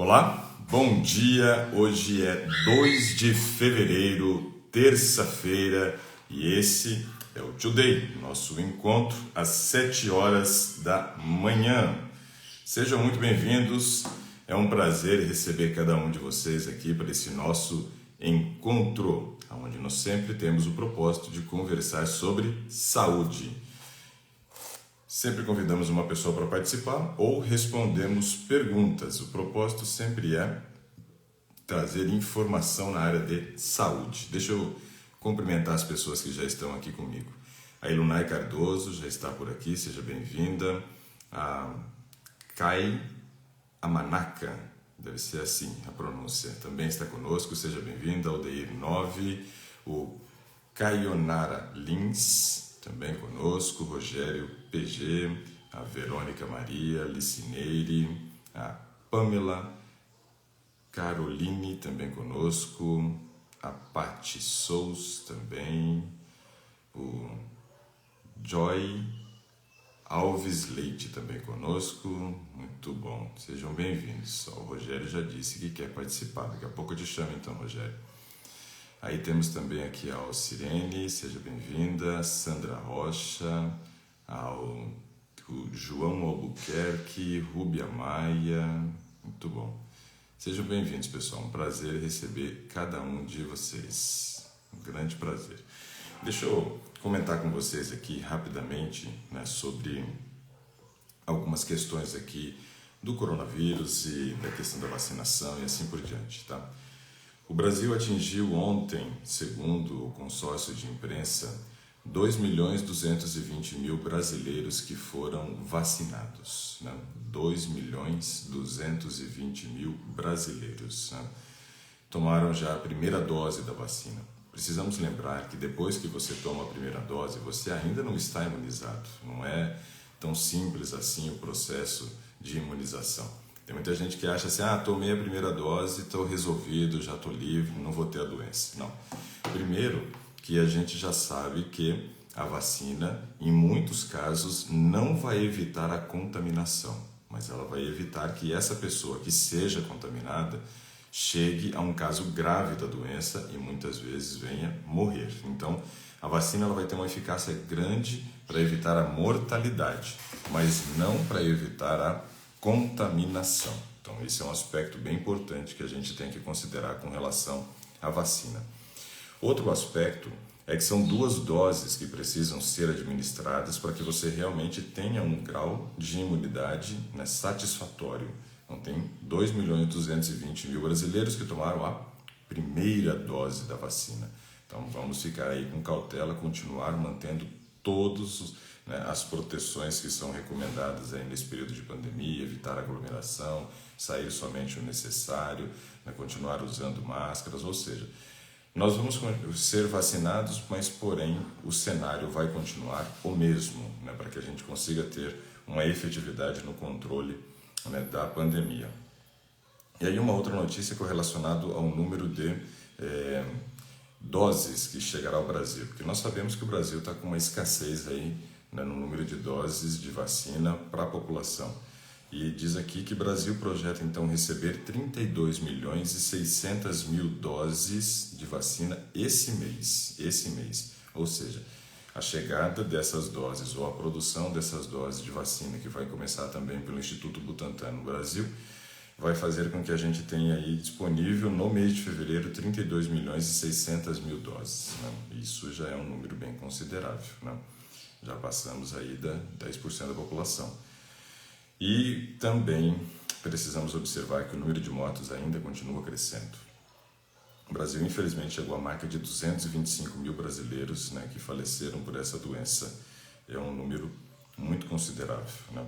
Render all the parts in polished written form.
Olá, bom dia. Hoje é 2 de fevereiro, terça-feira, e esse é o Today, nosso encontro às 7 horas da manhã. Sejam muito bem-vindos, é um prazer receber cada um de vocês aqui para esse nosso encontro, onde nós sempre temos o propósito de conversar sobre saúde. Sempre convidamos uma pessoa para participar ou respondemos perguntas. O propósito sempre é trazer informação na área de saúde. Deixa eu cumprimentar as pessoas que já estão aqui comigo. A Ilunay Cardoso já está por aqui, seja bem-vinda. A Kai Amanaka, deve ser assim a pronúncia, também está conosco, seja bem-vinda. Aldeir 9, o Kayonara Lins, também conosco, Rogério PG, a Verônica Maria, Licineire, a Pamela, Caroline também conosco, a Pati Sous também, o Joy Alves Leite também conosco, muito bom, sejam bem-vindos. O Rogério já disse que quer participar, daqui a pouco eu te chamo então, Rogério. Aí temos também aqui a Alcirene, seja bem-vinda, Sandra Rocha, ao João Albuquerque, Rúbia Maia, muito bom. Sejam bem-vindos, pessoal, um prazer receber cada um de vocês, um grande prazer. Deixa eu comentar com vocês aqui rapidamente, né, sobre algumas questões aqui do coronavírus e da questão da vacinação e assim por diante, tá? O Brasil atingiu ontem, segundo o consórcio de imprensa, 2.220.000 brasileiros que foram vacinados. Né? 2.220.000 brasileiros, né? Tomaram já a primeira dose da vacina. Precisamos lembrar que depois que você toma a primeira dose, você ainda não está imunizado. Não é tão simples assim o processo de imunização. Tem muita gente que acha assim, tomei a primeira dose, estou resolvido, já estou livre, não vou ter a doença. Não. Primeiro, que a gente já sabe que a vacina, em muitos casos, não vai evitar a contaminação, mas ela vai evitar que essa pessoa que seja contaminada chegue a um caso grave da doença e muitas vezes venha morrer. Então, a vacina ela vai ter uma eficácia grande para evitar a mortalidade, mas não para evitar a contaminação. Então, esse é um aspecto bem importante que a gente tem que considerar com relação à vacina. Outro aspecto é que são 2 doses que precisam ser administradas para que você realmente tenha um grau de imunidade, né, satisfatório. Então, tem 2.220.000 brasileiros que tomaram a primeira dose da vacina. Então, vamos ficar aí com cautela, continuar mantendo todos as proteções que são recomendadas aí nesse período de pandemia, evitar aglomeração, sair somente o necessário, continuar usando máscaras, ou seja, nós vamos ser vacinados, mas porém o cenário vai continuar o mesmo, para que a gente consiga ter uma efetividade no controle da pandemia. E aí uma outra notícia correlacionada ao número de doses que chegará ao Brasil, porque nós sabemos que o Brasil está com uma escassez aí, no número de doses de vacina para a população. E diz aqui que o Brasil projeta então receber 32.600.000 doses de vacina esse mês. Ou seja, a chegada dessas doses ou a produção dessas doses de vacina, que vai começar também pelo Instituto Butantan no Brasil, vai fazer com que a gente tenha aí disponível no mês de fevereiro 32.600.000 doses. Né? Isso já é um número bem considerável, né? Já passamos aí da 10% da população. E também precisamos observar que o número de mortos ainda continua crescendo. O Brasil, infelizmente, chegou à marca de 225.000 brasileiros, que faleceram por essa doença. É um número muito considerável, né?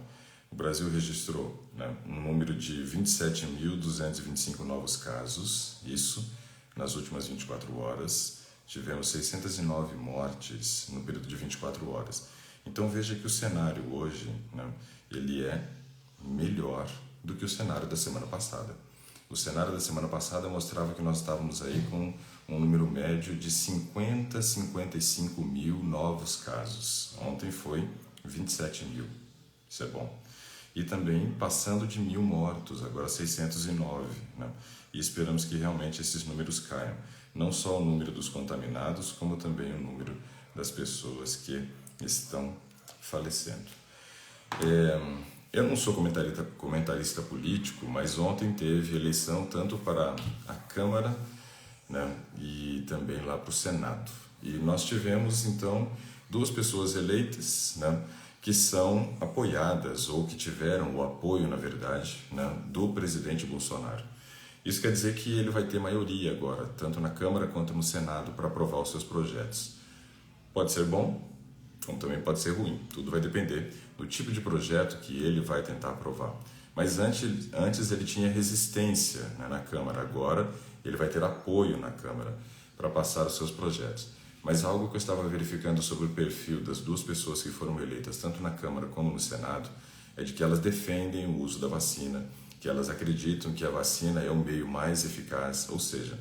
O Brasil registrou, um número de 27.225 novos casos, isso nas últimas 24 horas. Tivemos 609 mortes no período de 24 horas. Então veja que o cenário hoje, ele é melhor do que o cenário da semana passada. O cenário da semana passada mostrava que nós estávamos aí com um número médio de 55 mil novos casos. Ontem foi 27 mil. Isso é bom. e também passando de 1.000 mortos, agora 609, né? E esperamos que realmente esses números caiam. Não só o número dos contaminados, como também o número das pessoas que estão falecendo. Eu não sou comentarista político, mas ontem teve eleição tanto para a Câmara, né, e também lá para o Senado. E nós tivemos, então, duas pessoas eleitas, né, que são apoiadas, ou que tiveram o apoio, na verdade, né, do presidente Bolsonaro. Isso quer dizer que ele vai ter maioria agora, tanto na Câmara quanto no Senado, para aprovar os seus projetos. Pode ser bom, como também pode ser ruim. Tudo vai depender do tipo de projeto que ele vai tentar aprovar. Mas antes ele tinha resistência, né, na Câmara. Agora ele vai ter apoio na Câmara para passar os seus projetos. Mas algo que eu estava verificando sobre o perfil das duas pessoas que foram eleitas, tanto na Câmara como no Senado, é de que elas defendem o uso da vacina, que elas acreditam que a vacina é o meio mais eficaz, ou seja,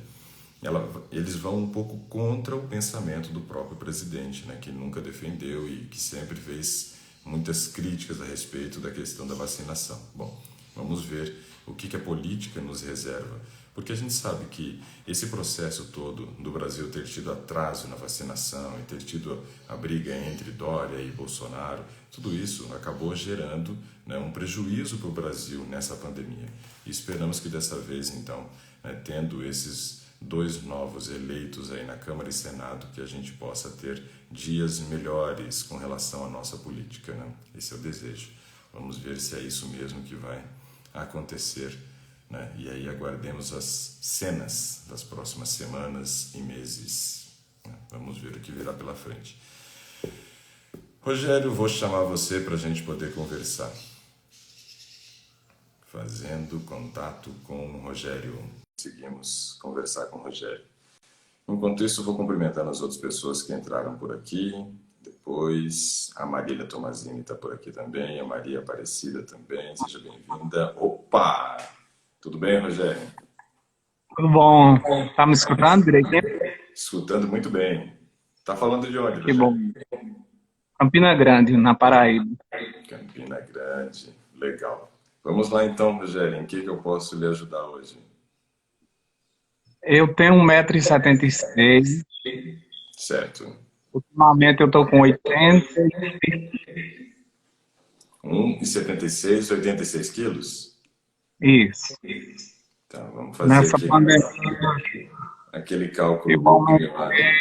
eles vão um pouco contra o pensamento do próprio presidente, né, que nunca defendeu e que sempre fez muitas críticas a respeito da questão da vacinação. Bom, vamos ver o que a política nos reserva, porque a gente sabe que esse processo todo do Brasil ter tido atraso na vacinação e ter tido a briga entre Dória e Bolsonaro, tudo isso acabou gerando, né, um prejuízo para o Brasil nessa pandemia. E esperamos que dessa vez, então, né, tendo esses dois novos eleitos aí na Câmara e Senado, que a gente possa ter dias melhores com relação à nossa política, né? Esse é o desejo. Vamos ver se é isso mesmo que vai acontecer, né? E aí aguardemos as cenas das próximas semanas e meses, né? Vamos ver o que virá pela frente. Rogério, vou chamar você para a gente poder conversar. Fazendo contato com o Rogério. Conseguimos conversar com o Rogério. Enquanto isso, vou cumprimentando as outras pessoas que entraram por aqui. Depois, a Marília Tomazini está por aqui também, a Maria Aparecida também. Seja bem-vinda. Opa! Tudo bem, Rogério? Tudo bom? Tá me escutando direitinho? Escutando muito bem. Tá falando de onde, Que bom. Rogério? Campina Grande, na Paraíba. Campina Grande. Legal. Vamos lá então, Rogério. Em que eu posso lhe ajudar hoje? Eu tenho 1,76 m. Certo. Ultimamente eu tô com 80. 1,76, 86 quilos? Isso. Então, vamos fazer Nessa pandemia aquele cálculo eu bobinho lá. aumentei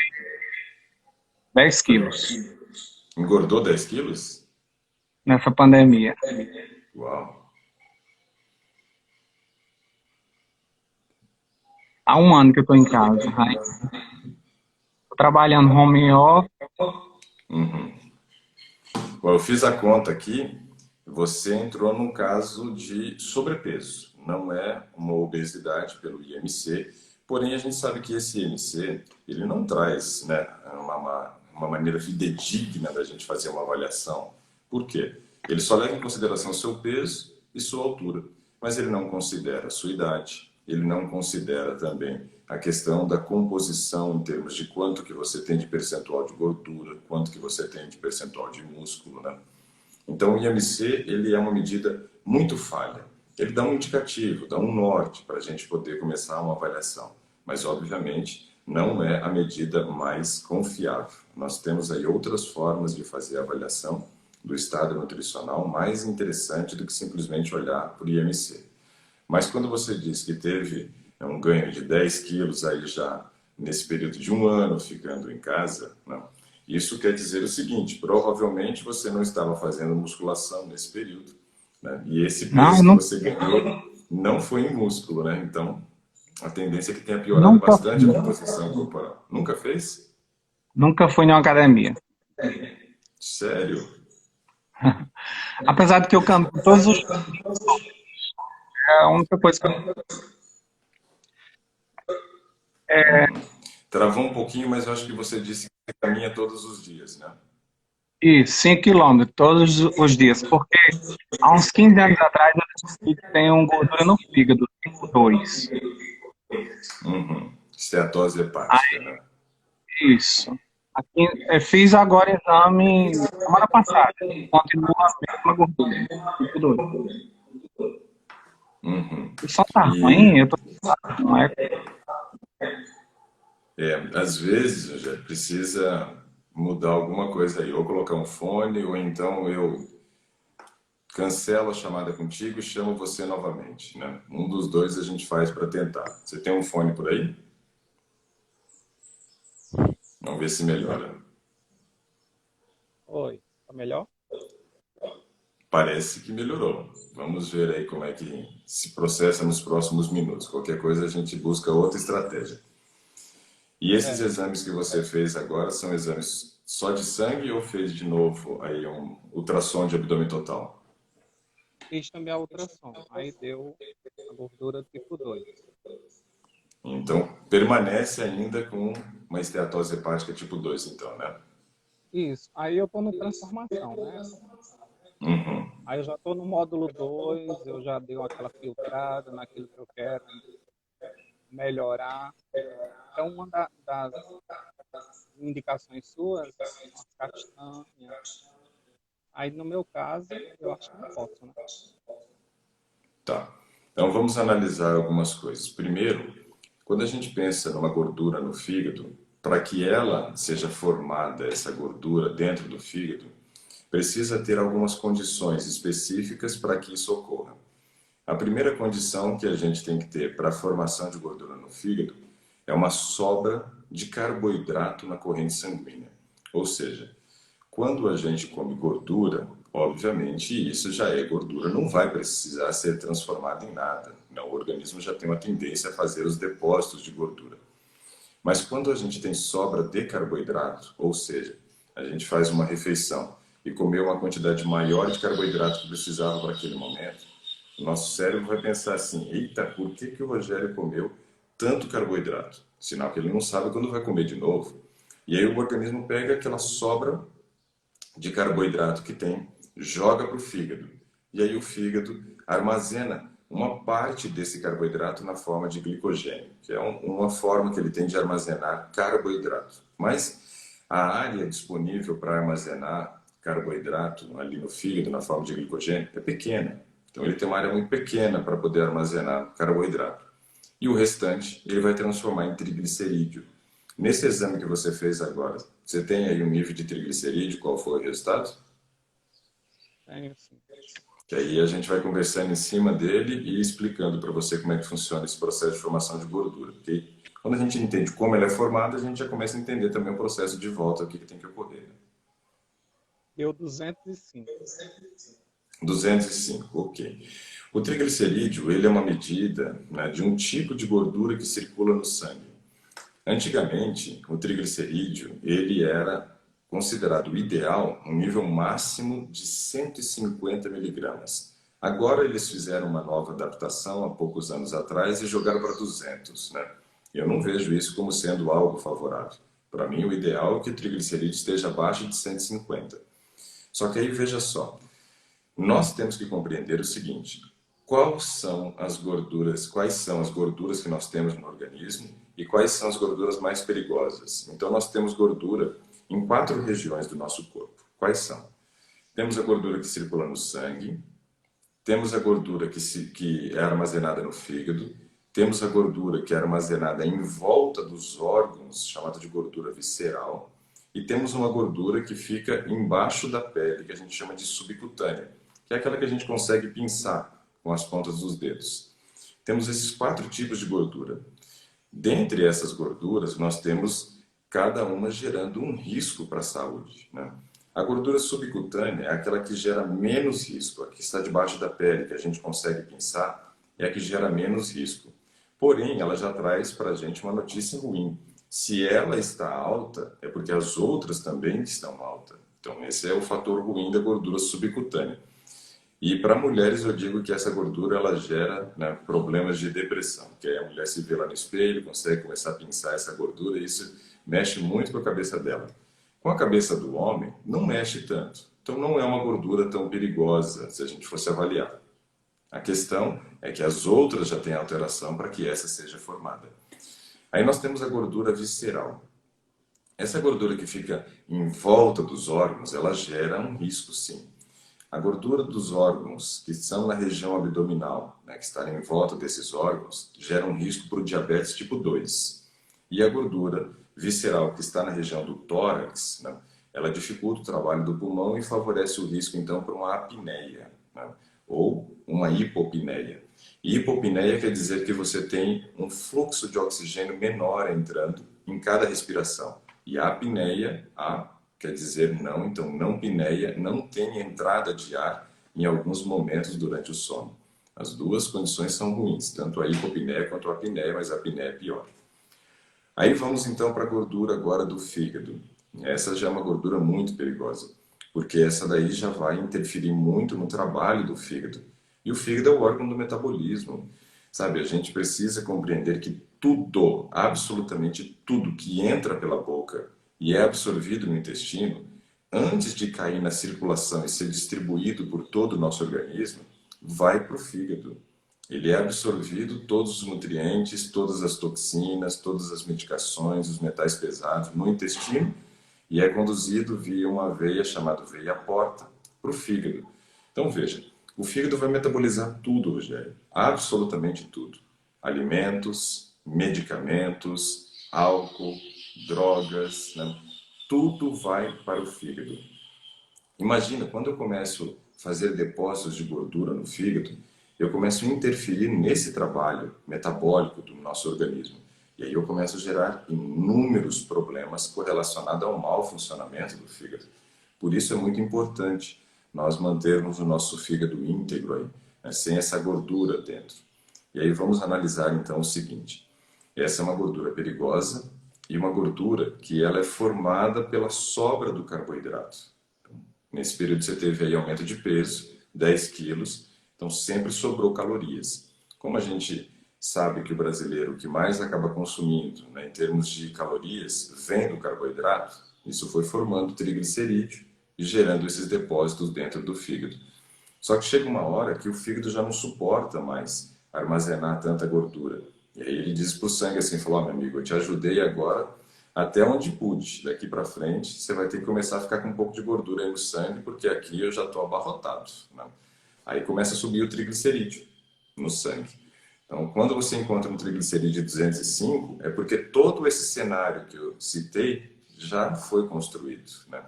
10 quilos. Engordou 10 quilos? Nessa pandemia. Uau. Há um ano que eu tô em casa. Tô trabalhando home office. Bom, eu fiz a conta aqui. Você entrou num caso de sobrepeso. Não é uma obesidade pelo IMC, porém a gente sabe que esse IMC ele não traz, né, uma maneira fidedigna da gente fazer uma avaliação. Por quê? Ele só leva em consideração seu peso e sua altura, mas ele não considera a sua idade, ele não considera também a questão da composição em termos de quanto que você tem de percentual de gordura, quanto que você tem de percentual de músculo, né? Então, o IMC ele é uma medida muito falha. Ele dá um indicativo, dá um norte para a gente poder começar uma avaliação. Mas, obviamente, não é a medida mais confiável. Nós temos aí outras formas de fazer a avaliação do estado nutricional mais interessante do que simplesmente olhar para o IMC. Mas quando você diz que teve um ganho de 10 quilos aí já nesse período de um ano ficando em casa, não. Isso quer dizer o seguinte, provavelmente você não estava fazendo musculação nesse período, né? E esse peso que você ganhou não foi em músculo, né? Então, a tendência é que tenha piorado bastante a composição corporal. Nunca fez? Nunca fui em uma academia. Sério? Apesar de que eu canto todos os... É a única coisa que eu... Travou um pouquinho, mas eu acho que você disse que caminha todos os dias, né? Isso, 5 quilômetros todos os dias, porque há uns 15 anos atrás eu descobri que tenho gordura no fígado, tipo 2. Esteatose hepática, né? Isso. Aqui, fiz agora exame semana passada. Continua a mesma gordura. Tipo 2. Uhum. O som tá ruim, E eu tô com eco. às vezes já precisa mudar alguma coisa aí, ou colocar um fone, ou então eu cancelo a chamada contigo e chamo você novamente, né? Um dos dois a gente faz para tentar. Você tem um fone por aí? Vamos ver se melhora. Oi, tá melhor? Parece que melhorou. Vamos ver aí como é que se processa nos próximos minutos. Qualquer coisa a gente busca outra estratégia. E esses É, exames que você fez agora são exames só de sangue ou fez de novo aí um ultrassom de abdômen total? fiz também a ultrassom, aí deu a gordura tipo 2. Então, permanece ainda com uma esteatose hepática tipo 2, então, né? Isso, aí eu tô no transformação, né? Uhum. Aí eu já tô no módulo 2, eu já dei aquela filtrada naquilo que eu quero melhorar. Então, uma das indicações suas, uma castanha. Aí, no meu caso, eu acho que não posso, né? Tá. Então, vamos analisar algumas coisas. Primeiro, quando a gente pensa numa gordura no fígado, para que ela seja formada, essa gordura dentro do fígado, precisa ter algumas condições específicas para que isso ocorra. A primeira condição que a gente tem que ter para a formação de gordura no fígado é uma sobra de carboidrato na corrente sanguínea. Ou seja, quando a gente come gordura, obviamente isso já é gordura, não vai precisar ser transformado em nada. Não, o organismo já tem uma tendência a fazer os depósitos de gordura. Mas quando a gente tem sobra de carboidrato, ou seja, a gente faz uma refeição e comeu uma quantidade maior de carboidrato que precisava para aquele momento, o nosso cérebro vai pensar assim: eita, por que, que o Rogério comeu tanto carboidrato? Sinal que ele não sabe quando vai comer de novo. E aí o organismo pega aquela sobra de carboidrato que tem, joga para o fígado. E aí o fígado armazena uma parte desse carboidrato na forma de glicogênio, que é uma forma que ele tem de armazenar carboidrato. Mas a área disponível para armazenar carboidrato ali no fígado, na forma de glicogênio, é pequena. Então ele tem uma área muito pequena para poder armazenar carboidrato. E o restante ele vai transformar em triglicerídeo. Nesse exame que você fez agora, você tem aí um nível de triglicerídeo, qual foi o resultado? Tenho sim. Que aí a gente vai conversando em cima dele e explicando para você como é que funciona esse processo de formação de gordura. Porque quando a gente entende como ela é formada, a gente já começa a entender também o processo de volta, o que tem que ocorrer. Né? Deu 205. 205, ok. O triglicerídeo, ele é uma medida, né, de um tipo de gordura que circula no sangue. Antigamente, o triglicerídeo, ele era considerado ideal, um nível máximo de 150 miligramas. Agora eles fizeram uma nova adaptação há poucos anos atrás e jogaram para 200, né? Eu não vejo isso como sendo algo favorável. Para mim, o ideal é que o triglicerídeo esteja abaixo de 150. Só que aí, veja só, nós temos que compreender o seguinte: quais são as gorduras que nós temos no organismo e quais são as gorduras mais perigosas. Então, nós temos gordura em 4 regiões do nosso corpo. Quais são? Temos a gordura que circula no sangue, temos a gordura que é armazenada no fígado, temos a gordura que é armazenada em volta dos órgãos, chamada de gordura visceral, e temos uma gordura que fica embaixo da pele, que a gente chama de subcutânea, que é aquela que a gente consegue pinçar com as pontas dos dedos. Temos esses 4 tipos de gordura. Dentre essas gorduras, nós temos cada uma gerando um risco para a saúde. Né? A gordura subcutânea é aquela que gera menos risco, a que está debaixo da pele, que a gente consegue pinçar, é a que gera menos risco. Porém, ela já traz para a gente uma notícia ruim. Se ela está alta, é porque as outras também estão altas. Então, esse é o fator ruim da gordura subcutânea. E para mulheres eu digo que essa gordura ela gera, né, problemas de depressão, que aí a mulher se vê lá no espelho, consegue começar a pensar essa gordura e isso mexe muito com a cabeça dela. Com a cabeça do homem, não mexe tanto. Então não é uma gordura tão perigosa se a gente fosse avaliar. A questão é que as outras já têm alteração para que essa seja formada. Aí nós temos a gordura visceral. Essa gordura que fica em volta dos órgãos, ela gera um risco, sim. A gordura dos órgãos que estão na região abdominal, né, que estão em volta desses órgãos, gera um risco para o diabetes tipo 2. E a gordura visceral que está na região do tórax, né, ela dificulta o trabalho do pulmão e favorece o risco, então, para uma apneia, né, ou uma hipopneia. E hipopneia quer dizer que você tem um fluxo de oxigênio menor entrando em cada respiração. E a apneia, quer dizer não, então não pneia, não tem entrada de ar em alguns momentos durante o sono. As duas condições são ruins, tanto a hipopneia quanto a apneia, mas a apneia é pior. Aí vamos então para a gordura agora do fígado. Essa já é uma gordura muito perigosa, porque essa daí já vai interferir muito no trabalho do fígado. E o fígado é o órgão do metabolismo. Sabe, a gente precisa compreender que tudo, absolutamente tudo que entra pela boca e é absorvido no intestino, antes de cair na circulação e ser distribuído por todo o nosso organismo, vai para o fígado. Ele é absorvido, todos os nutrientes, todas as toxinas, todas as medicações, os metais pesados no intestino e é conduzido via uma veia chamada veia porta para o fígado. Então veja, o fígado vai metabolizar tudo, Rogério, absolutamente tudo. Alimentos, medicamentos, álcool, drogas, né? Tudo vai para o fígado. Imagina, quando eu começo a fazer depósitos de gordura no fígado, eu começo a interferir nesse trabalho metabólico do nosso organismo. E aí eu começo a gerar inúmeros problemas correlacionados ao mau funcionamento do fígado. Por isso é muito importante nós mantermos o nosso fígado íntegro aí, né, sem essa gordura dentro. E aí vamos analisar então o seguinte. Essa é uma gordura perigosa e uma gordura que ela é formada pela sobra do carboidrato. Nesse período você teve aí aumento de peso, 10 quilos, então sempre sobrou calorias. Como a gente sabe que o brasileiro que mais acaba consumindo, né, em termos de calorias, vem do carboidrato, isso foi formando triglicerídeo e gerando esses depósitos dentro do fígado. Só que chega uma hora que o fígado já não suporta mais armazenar tanta gordura. E aí ele diz para o sangue assim, falou, meu amigo, eu te ajudei agora até onde pude. Daqui para frente, você vai ter que começar a ficar com um pouco de gordura aí no sangue, porque aqui eu já estou abarrotado. Né? Aí começa a subir o triglicerídeo no sangue. Então, quando você encontra um triglicerídeo de 205, é porque todo esse cenário que eu citei já foi construído. Né?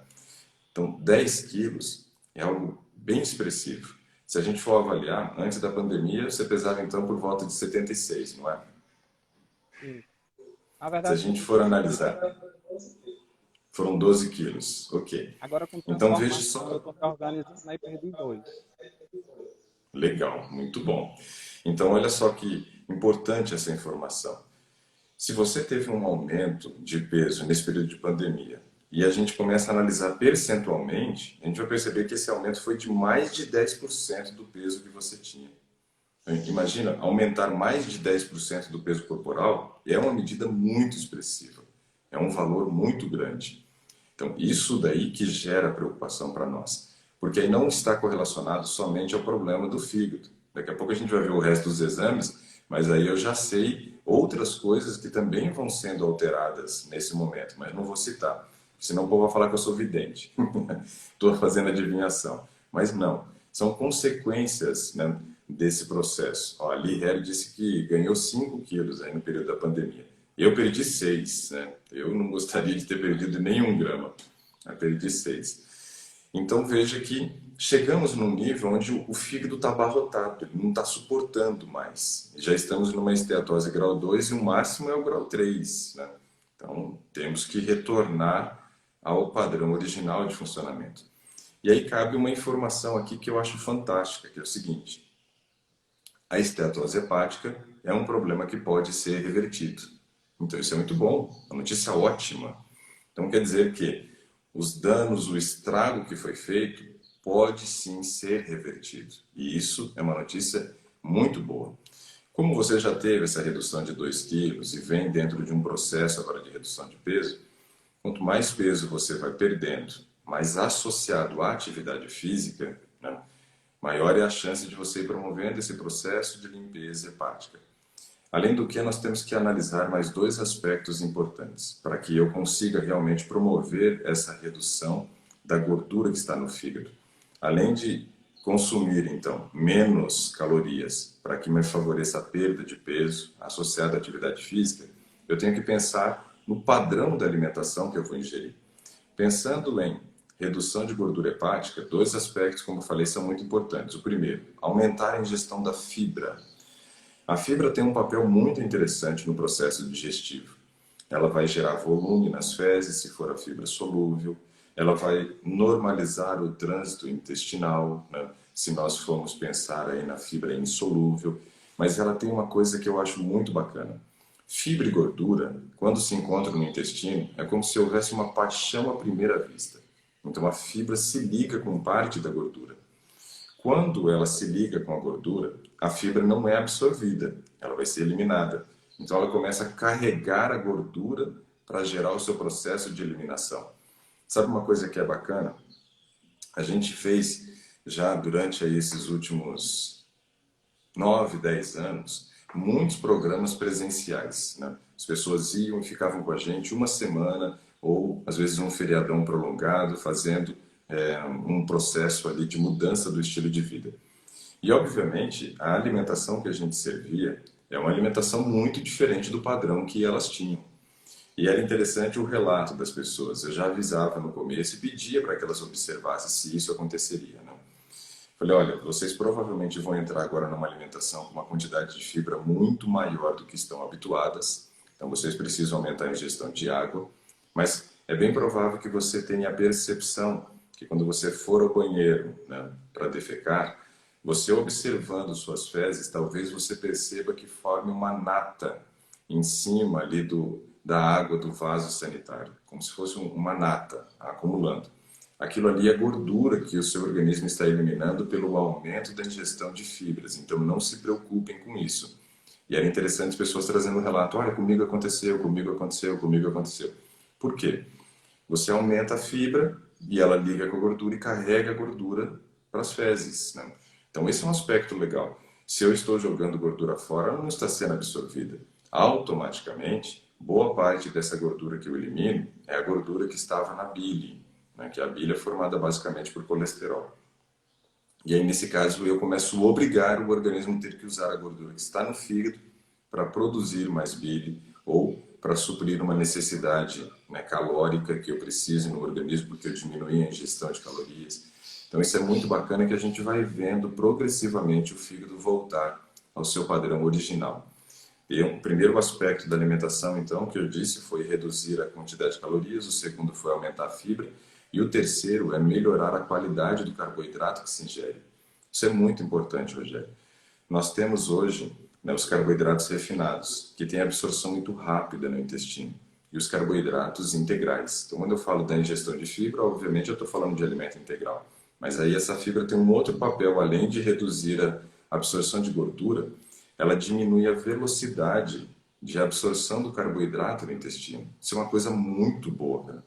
Então, 10 quilos é algo bem expressivo. Se a gente for avaliar, antes da pandemia, você pesava então por volta de 76, não é? Sim. Na Se a verdade, gente for analisar, foram 12 quilos, ok. agora com Então veja transformação eu só, estou me organizando aí perdi 2. legal, muito bom. Então olha só que importante essa informação. Se você teve um aumento de peso nesse período de pandemia e a gente começa a analisar percentualmente, a gente vai perceber que esse aumento foi de mais de 10% do peso que você tinha. Imagina, aumentar mais de 10% do peso corporal é uma medida muito expressiva, é um valor muito grande. Então, isso daí que gera preocupação para nós, porque aí não está correlacionado somente ao problema do fígado. Daqui a pouco a gente vai ver o resto dos exames, mas aí eu já sei outras coisas que também vão sendo alteradas nesse momento, mas não vou citar, senão o povo vai falar que eu sou vidente, estou fazendo adivinhação. Mas não, são consequências, né, desse processo. Ó, a Lee Harry disse que ganhou 5 quilos aí no período da pandemia. Eu perdi 6, né? Eu não gostaria de ter perdido nenhum grama. Eu perdi 6. Então veja que chegamos num nível onde o fígado está abarrotado, ele não está suportando mais. Já estamos numa esteatose grau 2 e o máximo é o grau 3, né? Então temos que retornar ao padrão original de funcionamento. E aí cabe uma informação aqui que eu acho fantástica, que é o seguinte: a esteatose hepática é um problema que pode ser revertido. Então isso é muito bom, uma notícia ótima. Então quer dizer que os danos, o estrago que foi feito pode sim ser revertido. E isso é uma notícia muito boa. Como você já teve essa redução de 2 quilos e vem dentro de um processo agora de redução de peso, quanto mais peso você vai perdendo, mais associado à atividade física, né, maior é a chance de você ir promovendo esse processo de limpeza hepática. Além do que, nós temos que analisar mais dois aspectos importantes para que eu consiga realmente promover essa redução da gordura que está no fígado. Além de consumir, então, menos calorias para que me favoreça a perda de peso associada à atividade física, eu tenho que pensar no padrão da alimentação que eu vou ingerir. Pensando em redução de gordura hepática, dois aspectos, como eu falei, são muito importantes. O primeiro, aumentar a ingestão da fibra. A fibra tem um papel muito interessante no processo digestivo. Ela vai gerar volume nas fezes, se for a fibra solúvel. Ela vai normalizar o trânsito intestinal, né? Se nós formos pensar aí na fibra insolúvel. Mas ela tem uma coisa que eu acho muito bacana. Fibra e gordura, quando se encontram no intestino, é como se houvesse uma paixão à primeira vista. Então a fibra se liga com parte da gordura. Quando ela se liga com a gordura, a fibra não é absorvida, ela vai ser eliminada. Então ela começa a carregar a gordura para gerar o seu processo de eliminação. Sabe uma coisa que é bacana? A gente fez já durante aí esses últimos 9, 10 anos, muitos programas presenciais, né? As pessoas iam e ficavam com a gente uma semana ou às vezes um feriadão prolongado, fazendo um processo ali de mudança do estilo de vida. E obviamente a alimentação que a gente servia é uma alimentação muito diferente do padrão que elas tinham. E era interessante o relato das pessoas. Eu já avisava no começo e pedia para que elas observassem se isso aconteceria, né? Falei, olha, vocês provavelmente vão entrar agora numa alimentação com uma quantidade de fibra muito maior do que estão habituadas. Então vocês precisam aumentar a ingestão de água. Mas é bem provável que você tenha a percepção que quando você for ao banheiro, né, para defecar, você observando suas fezes, talvez você perceba que forme uma nata em cima ali da água do vaso sanitário, como se fosse uma nata acumulando. Aquilo ali é gordura que o seu organismo está eliminando pelo aumento da ingestão de fibras, então não se preocupem com isso. E era interessante as pessoas trazendo um relato, olha, comigo aconteceu, comigo aconteceu, comigo aconteceu. Por quê? Você aumenta a fibra e ela liga com a gordura e carrega a gordura para as fezes, né? Então esse é um aspecto legal. Se eu estou jogando gordura fora, ela não está sendo absorvida. Automaticamente, boa parte dessa gordura que eu elimino é a gordura que estava na bile, né? Que a bile é formada basicamente por colesterol. E aí, nesse caso, eu começo a obrigar o organismo a ter que usar a gordura que está no fígado para produzir mais bile ou para suprir uma necessidade, né, calórica que eu preciso no organismo, porque eu diminui a ingestão de calorias. Então isso é muito bacana que a gente vai vendo progressivamente o fígado voltar ao seu padrão original. E o primeiro aspecto da alimentação, então, que eu disse, foi reduzir a quantidade de calorias, o segundo foi aumentar a fibra, e o terceiro é melhorar a qualidade do carboidrato que se ingere. Isso é muito importante, Rogério. Nós temos hoje, né, os carboidratos refinados, que têm absorção muito rápida no intestino, e os carboidratos integrais. Então, quando eu falo da ingestão de fibra, obviamente eu estou falando de alimento integral. Mas aí essa fibra tem um outro papel, além de reduzir a absorção de gordura, ela diminui a velocidade de absorção do carboidrato no intestino. Isso é uma coisa muito boa, cara.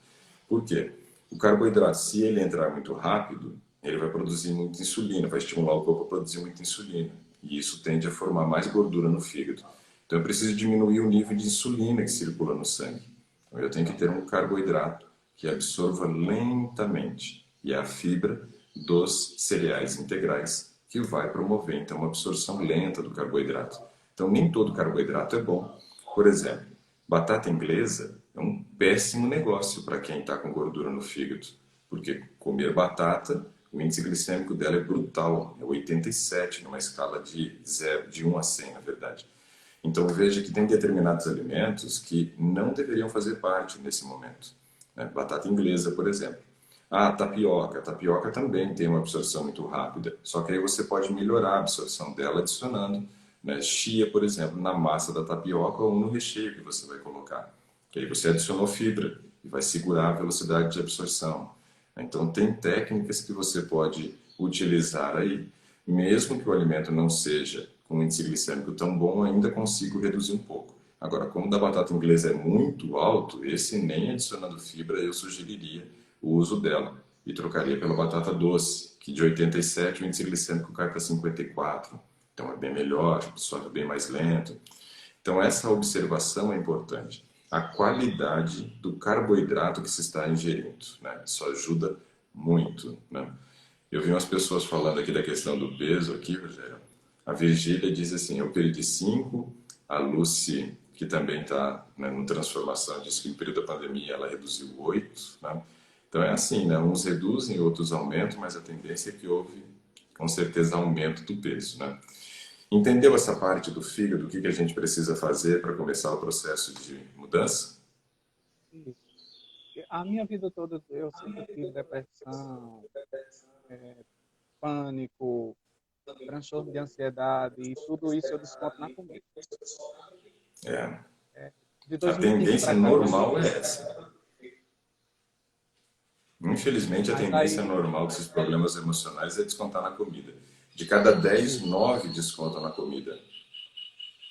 Por quê? O carboidrato, se ele entrar muito rápido, ele vai produzir muita insulina, vai estimular o corpo a produzir muita insulina. E isso tende a formar mais gordura no fígado. Então eu preciso diminuir o nível de insulina que circula no sangue. Então eu tenho que ter um carboidrato que absorva lentamente. E é a fibra dos cereais integrais que vai promover, então, uma absorção lenta do carboidrato. Então, nem todo carboidrato é bom. Por exemplo, batata inglesa é um péssimo negócio para quem está com gordura no fígado, porque comer batata, o índice glicêmico dela é brutal, é 87 numa escala de 1 a 100, na verdade. Então, veja que tem determinados alimentos que não deveriam fazer parte nesse momento, né? Batata inglesa, por exemplo. Ah, tapioca. A tapioca também tem uma absorção muito rápida. Só que aí você pode melhorar a absorção dela adicionando, né, chia, por exemplo, na massa da tapioca ou no recheio que você vai colocar. Que aí você adicionou fibra e vai segurar a velocidade de absorção. Então tem técnicas que você pode utilizar aí, mesmo que o alimento não seja com um índice glicêmico tão bom, ainda consigo reduzir um pouco. Agora, como o da batata inglesa é muito alto, esse nem adicionando fibra eu sugeriria o uso dela e trocaria pela batata doce, que de 87 o índice glicêmico cai para 54. Então é bem melhor, absorve bem mais lento. Então, essa observação é importante. A qualidade do carboidrato que se está ingerindo, né? Isso ajuda muito, né? Eu vi umas pessoas falando aqui da questão do peso aqui, Rogério. A Virgília diz assim, eu perdi 5, a Lucy, que também está, né, no transformação, disse que no período da pandemia ela reduziu 8, né? Então é assim, né? Uns reduzem, outros aumentam, mas a tendência é que houve, com certeza, aumento do peso, né? Entendeu essa parte do fígado, o que a gente precisa fazer para começar o processo de mudança? Isso. A minha vida toda eu sempre tive depressão, pânico, transtorno de ansiedade e tudo isso eu desconto na comida. É, De a 2015 tendência para cá eu normal é decidi. essa. Infelizmente, a Mas tendência aí normal desses problemas emocionais é descontar na comida. De cada 10, 9 descontam na comida.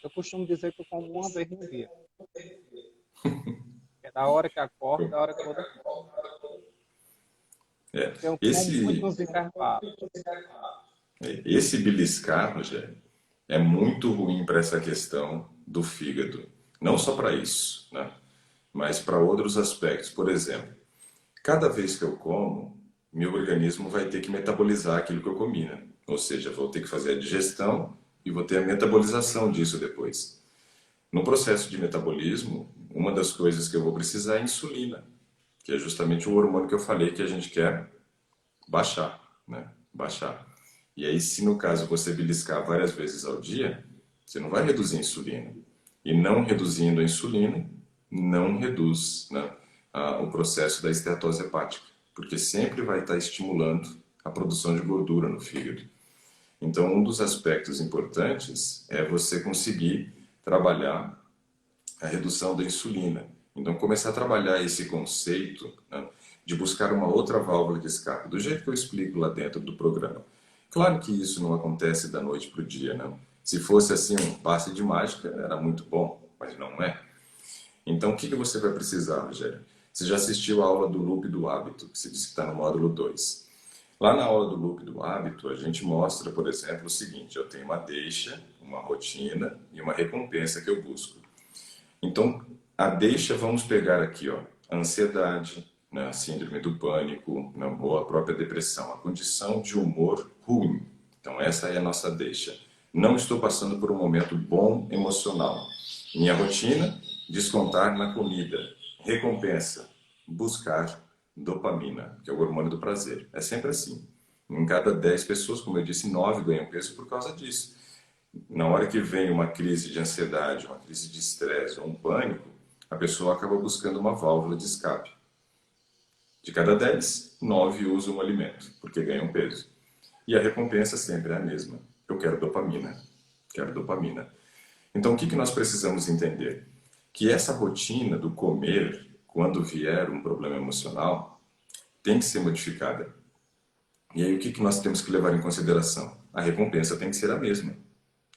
eu costumo dizer que eu como uma vez no dia. É da hora que acordo, da hora que vou dormir. É. Porque eu como muito Esse, nos intervalos. esse beliscar, Rogério, é muito ruim para essa questão do fígado. Não só para isso, né? Mas para outros aspectos. Por exemplo, cada vez que eu como, meu organismo vai ter que metabolizar aquilo que eu comi, né? Ou seja, vou ter que fazer a digestão e vou ter a metabolização disso depois. No processo de metabolismo, uma das coisas que eu vou precisar é a insulina, que é justamente o hormônio que eu falei que a gente quer baixar, né? Baixar. E aí, se no caso você beliscar várias vezes ao dia, você não vai reduzir a insulina. E não reduzindo a insulina, não reduz, né, o processo da esteatose hepática, porque sempre vai estar estimulando a produção de gordura no fígado. Então, um dos aspectos importantes é você conseguir trabalhar a redução da insulina. Então, começar a trabalhar esse conceito, né, de buscar uma outra válvula de escape, do jeito que eu explico lá dentro do programa. Claro que isso não acontece da noite para o dia, não. Se fosse assim um passe de mágica, era muito bom, mas não é. Então, o que você vai precisar, Rogério? Você já assistiu a aula do loop do hábito, que se diz que está no módulo 2. Lá na aula do loop do hábito, a gente mostra, por exemplo, o seguinte: eu tenho uma deixa, uma rotina e uma recompensa que eu busco. Então, a deixa, vamos pegar aqui, ó, a ansiedade, né, a síndrome do pânico, né, ou a própria depressão, a condição de humor ruim. Então, essa é a nossa deixa. Não estou passando por um momento bom emocional. Minha rotina, descontar na comida. Recompensa, buscar dopamina, que é o hormônio do prazer. É sempre assim. Em cada 10 pessoas, como eu disse, 9 ganham peso por causa disso. Na hora que vem uma crise de ansiedade, uma crise de estresse ou um pânico, a pessoa acaba buscando uma válvula de escape. De cada 10, 9 usam o alimento, porque ganham peso. E a recompensa sempre é a mesma. Eu quero dopamina. Quero dopamina. Então, o que nós precisamos entender? Que essa rotina do comer, quando vier um problema emocional, tem que ser modificada. E aí, o que nós temos que levar em consideração? A recompensa tem que ser a mesma.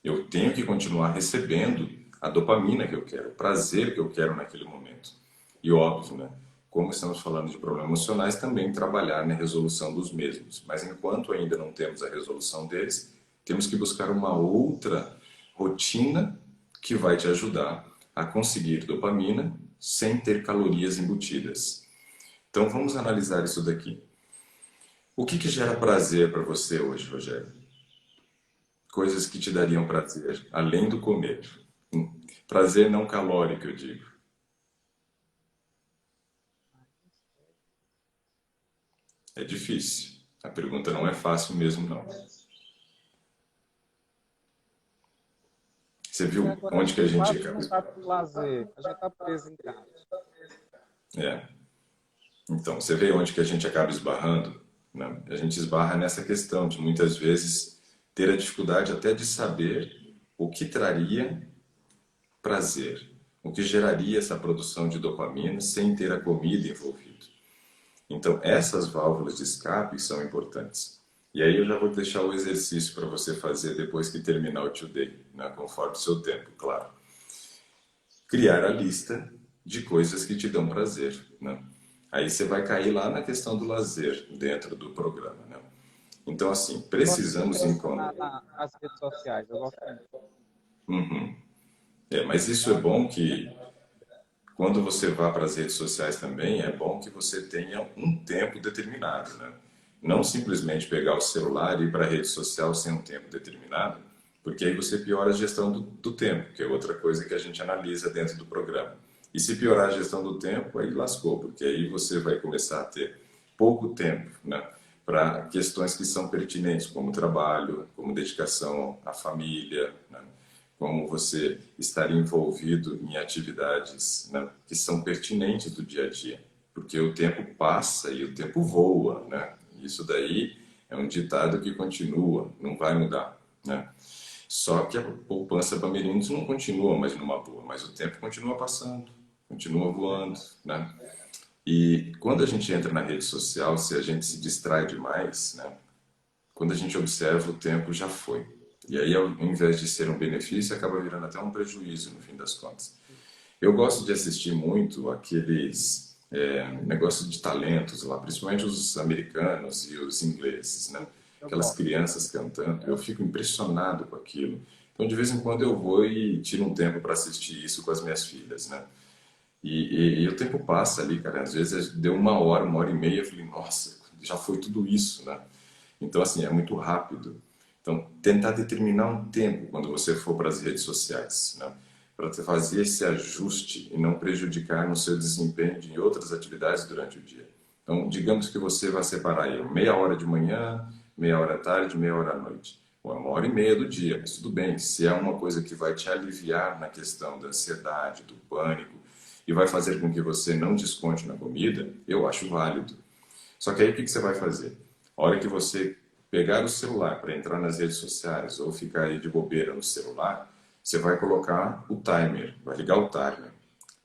Eu tenho que continuar recebendo a dopamina que eu quero, o prazer que eu quero naquele momento. E óbvio, né? Como estamos falando de problemas emocionais, também trabalhar na resolução dos mesmos. Mas enquanto ainda não temos a resolução deles, temos que buscar uma outra rotina que vai te ajudar a conseguir dopamina sem ter calorias embutidas. Então vamos analisar isso daqui. O que gera prazer para você hoje, Rogério? Coisas que te dariam prazer, além do comer. Prazer não calórico, eu digo. É difícil. A pergunta não é fácil mesmo, não. Você E viu agora, onde que a gente quase acaba? não sabe do lazer. A gente está preso em casa. É. Então, você vê onde que a gente acaba esbarrando? Né? A gente esbarra nessa questão de muitas vezes ter a dificuldade até de saber o que traria prazer, o que geraria essa produção de dopamina sem ter a comida envolvida. Então, essas válvulas de escape são importantes. E aí eu já vou deixar o exercício para você fazer depois que terminar o Today, né? Conforme o seu tempo, claro. Criar a lista de coisas que te dão prazer, né? Aí você vai cair lá na questão do lazer dentro do programa, né? Então, assim, Eu gosto de precisamos encontrar. colecionar nas redes sociais. Eu gosto muito. Uhum. Mas isso é bom que quando você vá para as redes sociais também, é bom que você tenha um tempo determinado, né? Não simplesmente pegar o celular e ir para a rede social sem um tempo determinado, porque aí você piora a gestão do tempo, que é outra coisa que a gente analisa dentro do programa. E se piorar a gestão do tempo, aí lascou, porque aí você vai começar a ter pouco tempo, né, para questões que são pertinentes, como trabalho, como dedicação à família, né, como você estar envolvido em atividades, né, que são pertinentes do dia a dia, porque o tempo passa e o tempo voa, né? Isso daí é um ditado que continua, não vai mudar, né? Só que a poupança Bamerindos não continua mais numa boa, mas o tempo continua passando, continua voando, né? E quando a gente entra na rede social, se a gente se distrai demais, né? Quando a gente observa, o tempo já foi. E aí, ao invés de ser um benefício, acaba virando até um prejuízo no fim das contas. Eu gosto de assistir muito aqueles negócios de talentos lá, principalmente os americanos e os ingleses, né? Eu Aquelas gosto. crianças cantando, eu fico impressionado com aquilo. Então, de vez em quando eu vou e tiro um tempo para assistir isso com as minhas filhas, né? E o tempo passa ali, cara. Às vezes deu uma hora e meia, eu falei, nossa, já foi tudo isso, né? Então, assim, é muito rápido. Então, tentar determinar um tempo quando você for para as redes sociais, né? Para fazer esse ajuste e não prejudicar no seu desempenho de outras atividades durante o dia. Então, digamos que você vai separar aí meia hora de manhã, meia hora à tarde, meia hora à noite. Ou é uma hora e meia do dia, mas tudo bem. Se é uma coisa que vai te aliviar na questão da ansiedade, do pânico, e vai fazer com que você não desconte na comida, eu acho válido. Só que aí o que você vai fazer? A hora que você pegar o celular para entrar nas redes sociais ou ficar aí de bobeira no celular, você vai colocar o timer, vai ligar o timer.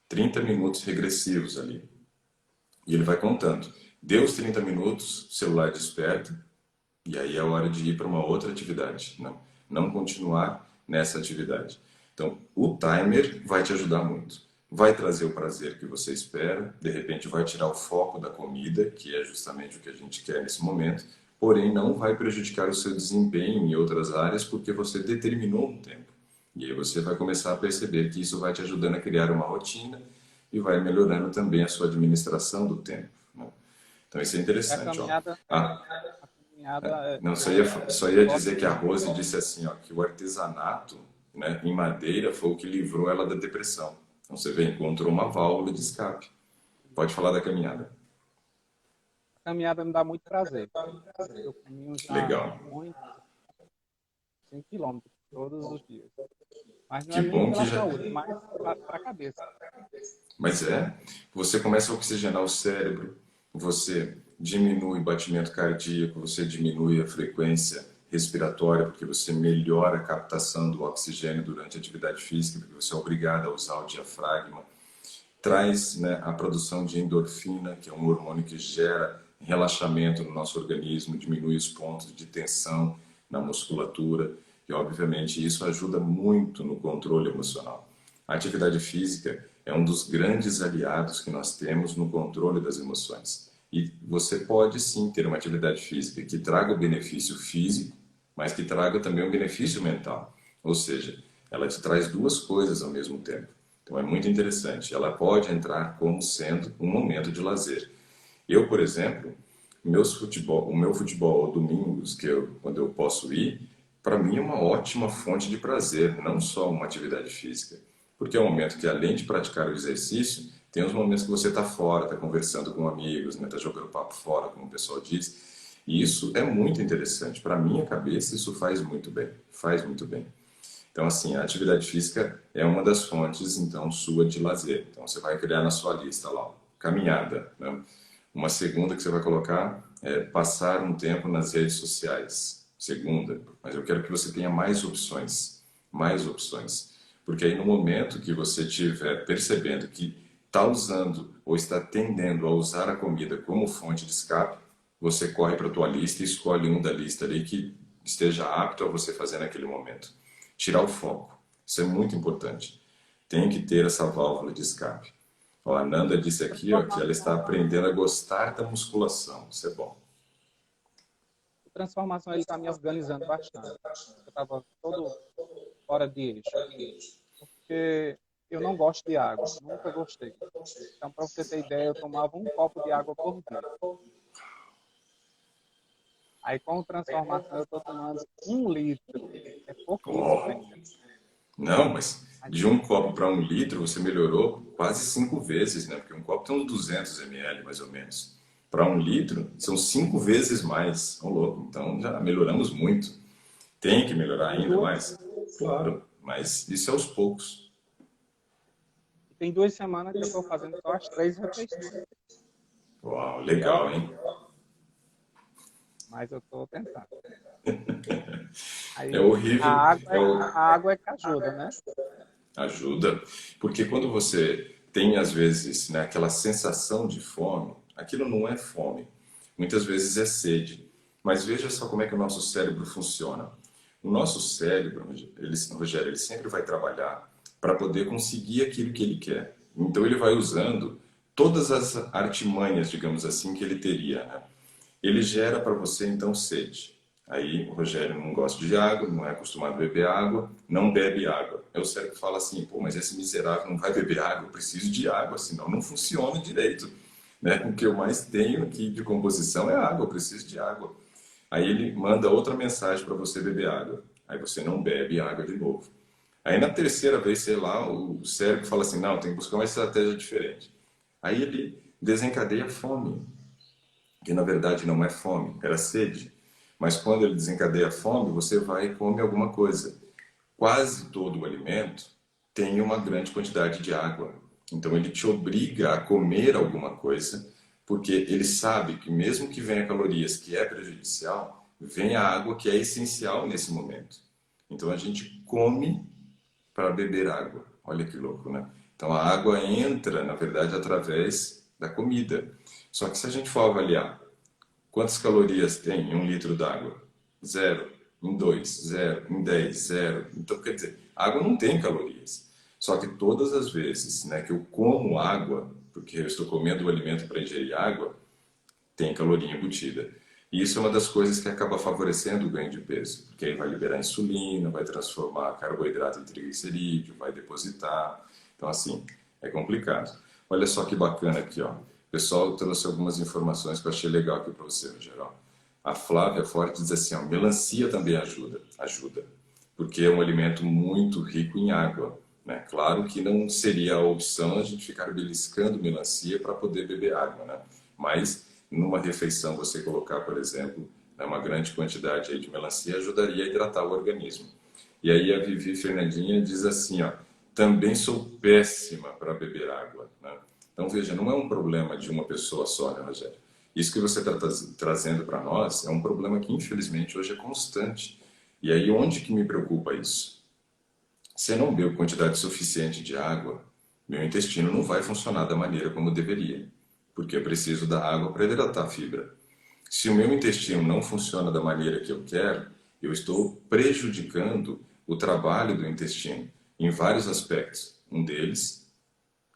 30 minutos regressivos ali. E ele vai contando. Deu os 30 minutos, o celular desperta, e aí é hora de ir para uma outra atividade. Não continuar nessa atividade. Então, o timer vai te ajudar muito. Vai trazer o prazer que você espera, de repente vai tirar o foco da comida, que é justamente o que a gente quer nesse momento, porém não vai prejudicar o seu desempenho em outras áreas porque você determinou um tempo. E aí você vai começar a perceber que isso vai te ajudando a criar uma rotina e vai melhorando também a sua administração do tempo, né? Então isso é E a interessante, ó. caminhada, Ah, a caminhada não, eu só ia gosto dizer que a muito. Rose disse assim, ó, que o artesanato, né, em madeira foi o que livrou ela da depressão. Então você vê, encontrou uma válvula de escape. Pode falar da caminhada. A caminhada me dá muito prazer. Eu caminho já Legal. muitos 5 quilômetros todos os dias. Mas não Que é nem bom que pela já. saúde, mas para a cabeça. Mas você começa a oxigenar o cérebro, você diminui o batimento cardíaco, você diminui a frequência respiratória, porque você melhora a captação do oxigênio durante a atividade física, porque você é obrigado a usar o diafragma. Traz, né, a produção de endorfina, que é um hormônio que gera relaxamento no nosso organismo, diminui os pontos de tensão na musculatura e, obviamente, isso ajuda muito no controle emocional. A atividade física é um dos grandes aliados que nós temos no controle das emoções. E você pode sim ter uma atividade física que traga o benefício físico, mas que traga também o benefício mental. Ou seja, ela te traz duas coisas ao mesmo tempo. Então é muito interessante. Ela pode entrar como sendo um momento de lazer. Eu, por exemplo, o meu futebol aos domingos, quando eu posso ir, para mim é uma ótima fonte de prazer, não só uma atividade física. Porque é um momento que, além de praticar o exercício, tem os momentos que você está fora, está conversando com amigos, está jogando papo fora, como o pessoal diz. E isso é muito interessante. Para minha cabeça, isso faz muito bem. Faz muito bem. Então, assim, a atividade física é uma das fontes, então, sua de lazer. Então, você vai criar na sua lista lá, ó, caminhada, né? Uma segunda que você vai colocar é passar um tempo nas redes sociais. Segunda, mas eu quero que você tenha mais opções, mais opções. Porque aí no momento que você estiver percebendo que está usando ou está tendendo a usar a comida como fonte de escape, você corre para a tua lista e escolhe um da lista ali que esteja apto a você fazer naquele momento. Tirar o foco. Isso é muito importante. Tem que ter essa válvula de escape. Ó, a Nanda disse aqui, ó, que ela está aprendendo a gostar da musculação. Isso é bom. Transformação ele está me organizando bastante. Eu estava todo fora de eixo. porque eu não gosto de água, nunca gostei. Então, para você ter ideia, eu tomava um copo de água por dia. Aí, com transformação, eu estou tomando 1 litro. É pouquíssimo Ó, ainda. não, mas de um copo para 1 litro você melhorou quase 5 vezes, né? Porque um copo tem uns 200 ml, mais ou menos. Para 1 litro, são 5 vezes mais. Ô, louco, então já melhoramos muito. Tem que melhorar Tem ainda duas, mais? Claro, mas isso é aos poucos. tem 2 semanas que eu estou fazendo só as 3 refeições. Uau, E é legal, hein? horrível, mas eu estou tentando. É Aí, horrível, a água é que ajuda, né? ajuda, porque quando você tem, às vezes, né, aquela sensação de fome, aquilo não é fome, muitas vezes é sede. Mas veja só como é que o nosso cérebro funciona. O nosso cérebro, Rogério, ele sempre vai trabalhar para poder conseguir aquilo que ele quer. Então ele vai usando todas as artimanhas, digamos assim, que ele teria, né? Ele gera para você então sede. Aí o Rogério não gosta de água, não é acostumado a beber água, não bebe água. Aí o cérebro fala assim: pô, mas esse miserável não vai beber água, eu preciso de água, senão não funciona direito. Né? O que eu mais tenho aqui de composição é água, eu preciso de água. Aí ele manda outra mensagem para você beber água. Aí você não bebe água de novo. Aí na terceira vez, sei lá, o cérebro fala assim: não, tem que buscar uma estratégia diferente. Aí ele desencadeia a fome, que na verdade não é fome, era sede. Mas quando ele desencadeia a fome, você vai e come alguma coisa. Quase todo o alimento tem uma grande quantidade de água. Então ele te obriga a comer alguma coisa, porque ele sabe que mesmo que venha calorias que é prejudicial, vem a água que é essencial nesse momento. Então a gente come para beber água. Olha que louco, né? Então a água entra, na verdade, através da comida. Só que se a gente for avaliar quantas calorias tem em 1 litro d'água? Zero. Em 2, zero. Em 10, zero. Então, quer dizer, água não tem calorias. Só que todas as vezes, né, que eu como água, porque eu estou comendo o alimento para ingerir água, tem caloria embutida. E isso é uma das coisas que acaba favorecendo o ganho de peso, porque aí vai liberar insulina, vai transformar carboidrato em triglicerídeo, vai depositar. Então, assim, é complicado. Olha só que bacana aqui, ó. O pessoal trouxe algumas informações que eu achei legal aqui para você, no geral. A Flávia Forte diz assim, ó, melancia também ajuda, porque é um alimento muito rico em água. Né? Claro que não seria a opção a gente ficar beliscando melancia para poder beber água, né? Mas numa refeição você colocar, por exemplo, né, uma grande quantidade aí de melancia ajudaria a hidratar o organismo. E aí a Vivi Fernandinha diz assim, ó, também sou péssima para beber água. Né? Então veja, não é um problema de uma pessoa só, né, Rogério? Isso que você está trazendo para nós é um problema que infelizmente hoje é constante. E aí onde que me preocupa isso? Se eu não bebo quantidade suficiente de água, meu intestino não vai funcionar da maneira como deveria, porque eu preciso da água para hidratar a fibra. Se o meu intestino não funciona da maneira que eu quero, eu estou prejudicando o trabalho do intestino em vários aspectos. Um deles,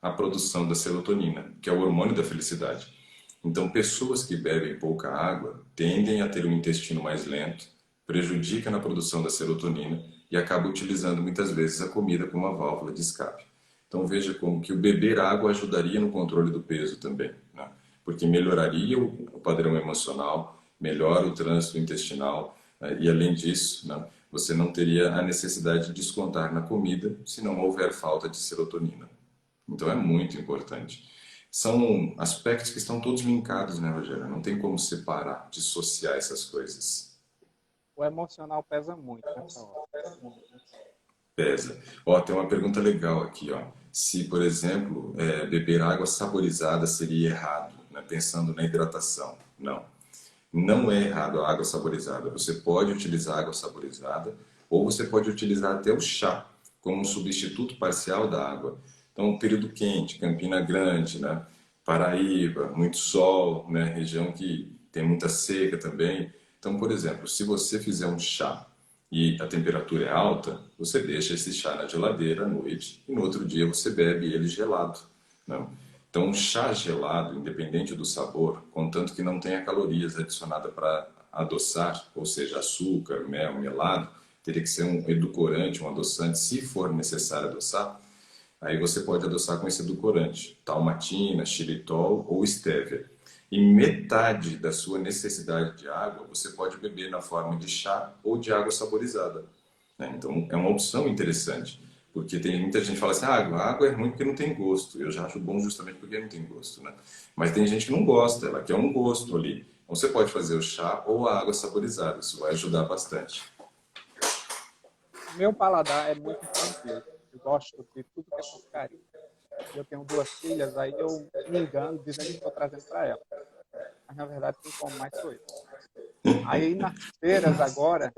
a produção da serotonina, que é o hormônio da felicidade. Então, pessoas que bebem pouca água tendem a ter um intestino mais lento, prejudica na produção da serotonina e acaba utilizando muitas vezes a comida como uma válvula de escape. Então veja como que o beber água ajudaria no controle do peso também, né? Porque melhoraria o padrão emocional, melhora o trânsito intestinal, né? E além disso, né, você não teria a necessidade de descontar na comida se não houver falta de serotonina. Então é muito importante. São aspectos que estão todos linkados, né, Rogério? Não tem como separar, dissociar essas coisas. O emocional pesa muito nessa hora. Pesa. Ó, tem uma pergunta legal aqui, ó. Se, por exemplo, beber água saborizada seria errado, né? Pensando na hidratação. Não. Não é errado a água saborizada. Você pode utilizar água saborizada ou você pode utilizar até o chá como um substituto parcial da água. Então, período quente, Campina Grande, né? Paraíba, muito sol, né? Região que tem muita seca também. Então, por exemplo, se você fizer um chá e a temperatura é alta, você deixa esse chá na geladeira à noite e no outro dia você bebe ele gelado. Né? Então, um chá gelado, independente do sabor, contanto que não tenha calorias adicionadas para adoçar, ou seja, açúcar, mel, melado, teria que ser um edulcorante, um adoçante, se for necessário adoçar, Aí você pode adoçar com esse edulcorante, talmatina, xilitol ou estévia. E metade da sua necessidade de água você pode beber na forma de chá ou de água saborizada, né? Então é uma opção interessante, porque tem muita gente que fala assim, a água é ruim porque não tem gosto. Eu já acho bom justamente porque não tem gosto, né? Mas tem gente que não gosta, ela quer um gosto ali. Então você pode fazer o chá ou a água saborizada, isso vai ajudar bastante. Meu paladar é muito infantil. Eu gosto de tudo que é porcaria. Eu tenho duas filhas, aí eu me engano dizendo que estou trazendo para elas. Mas na verdade quem come mais sou eu. Aí nas feiras agora,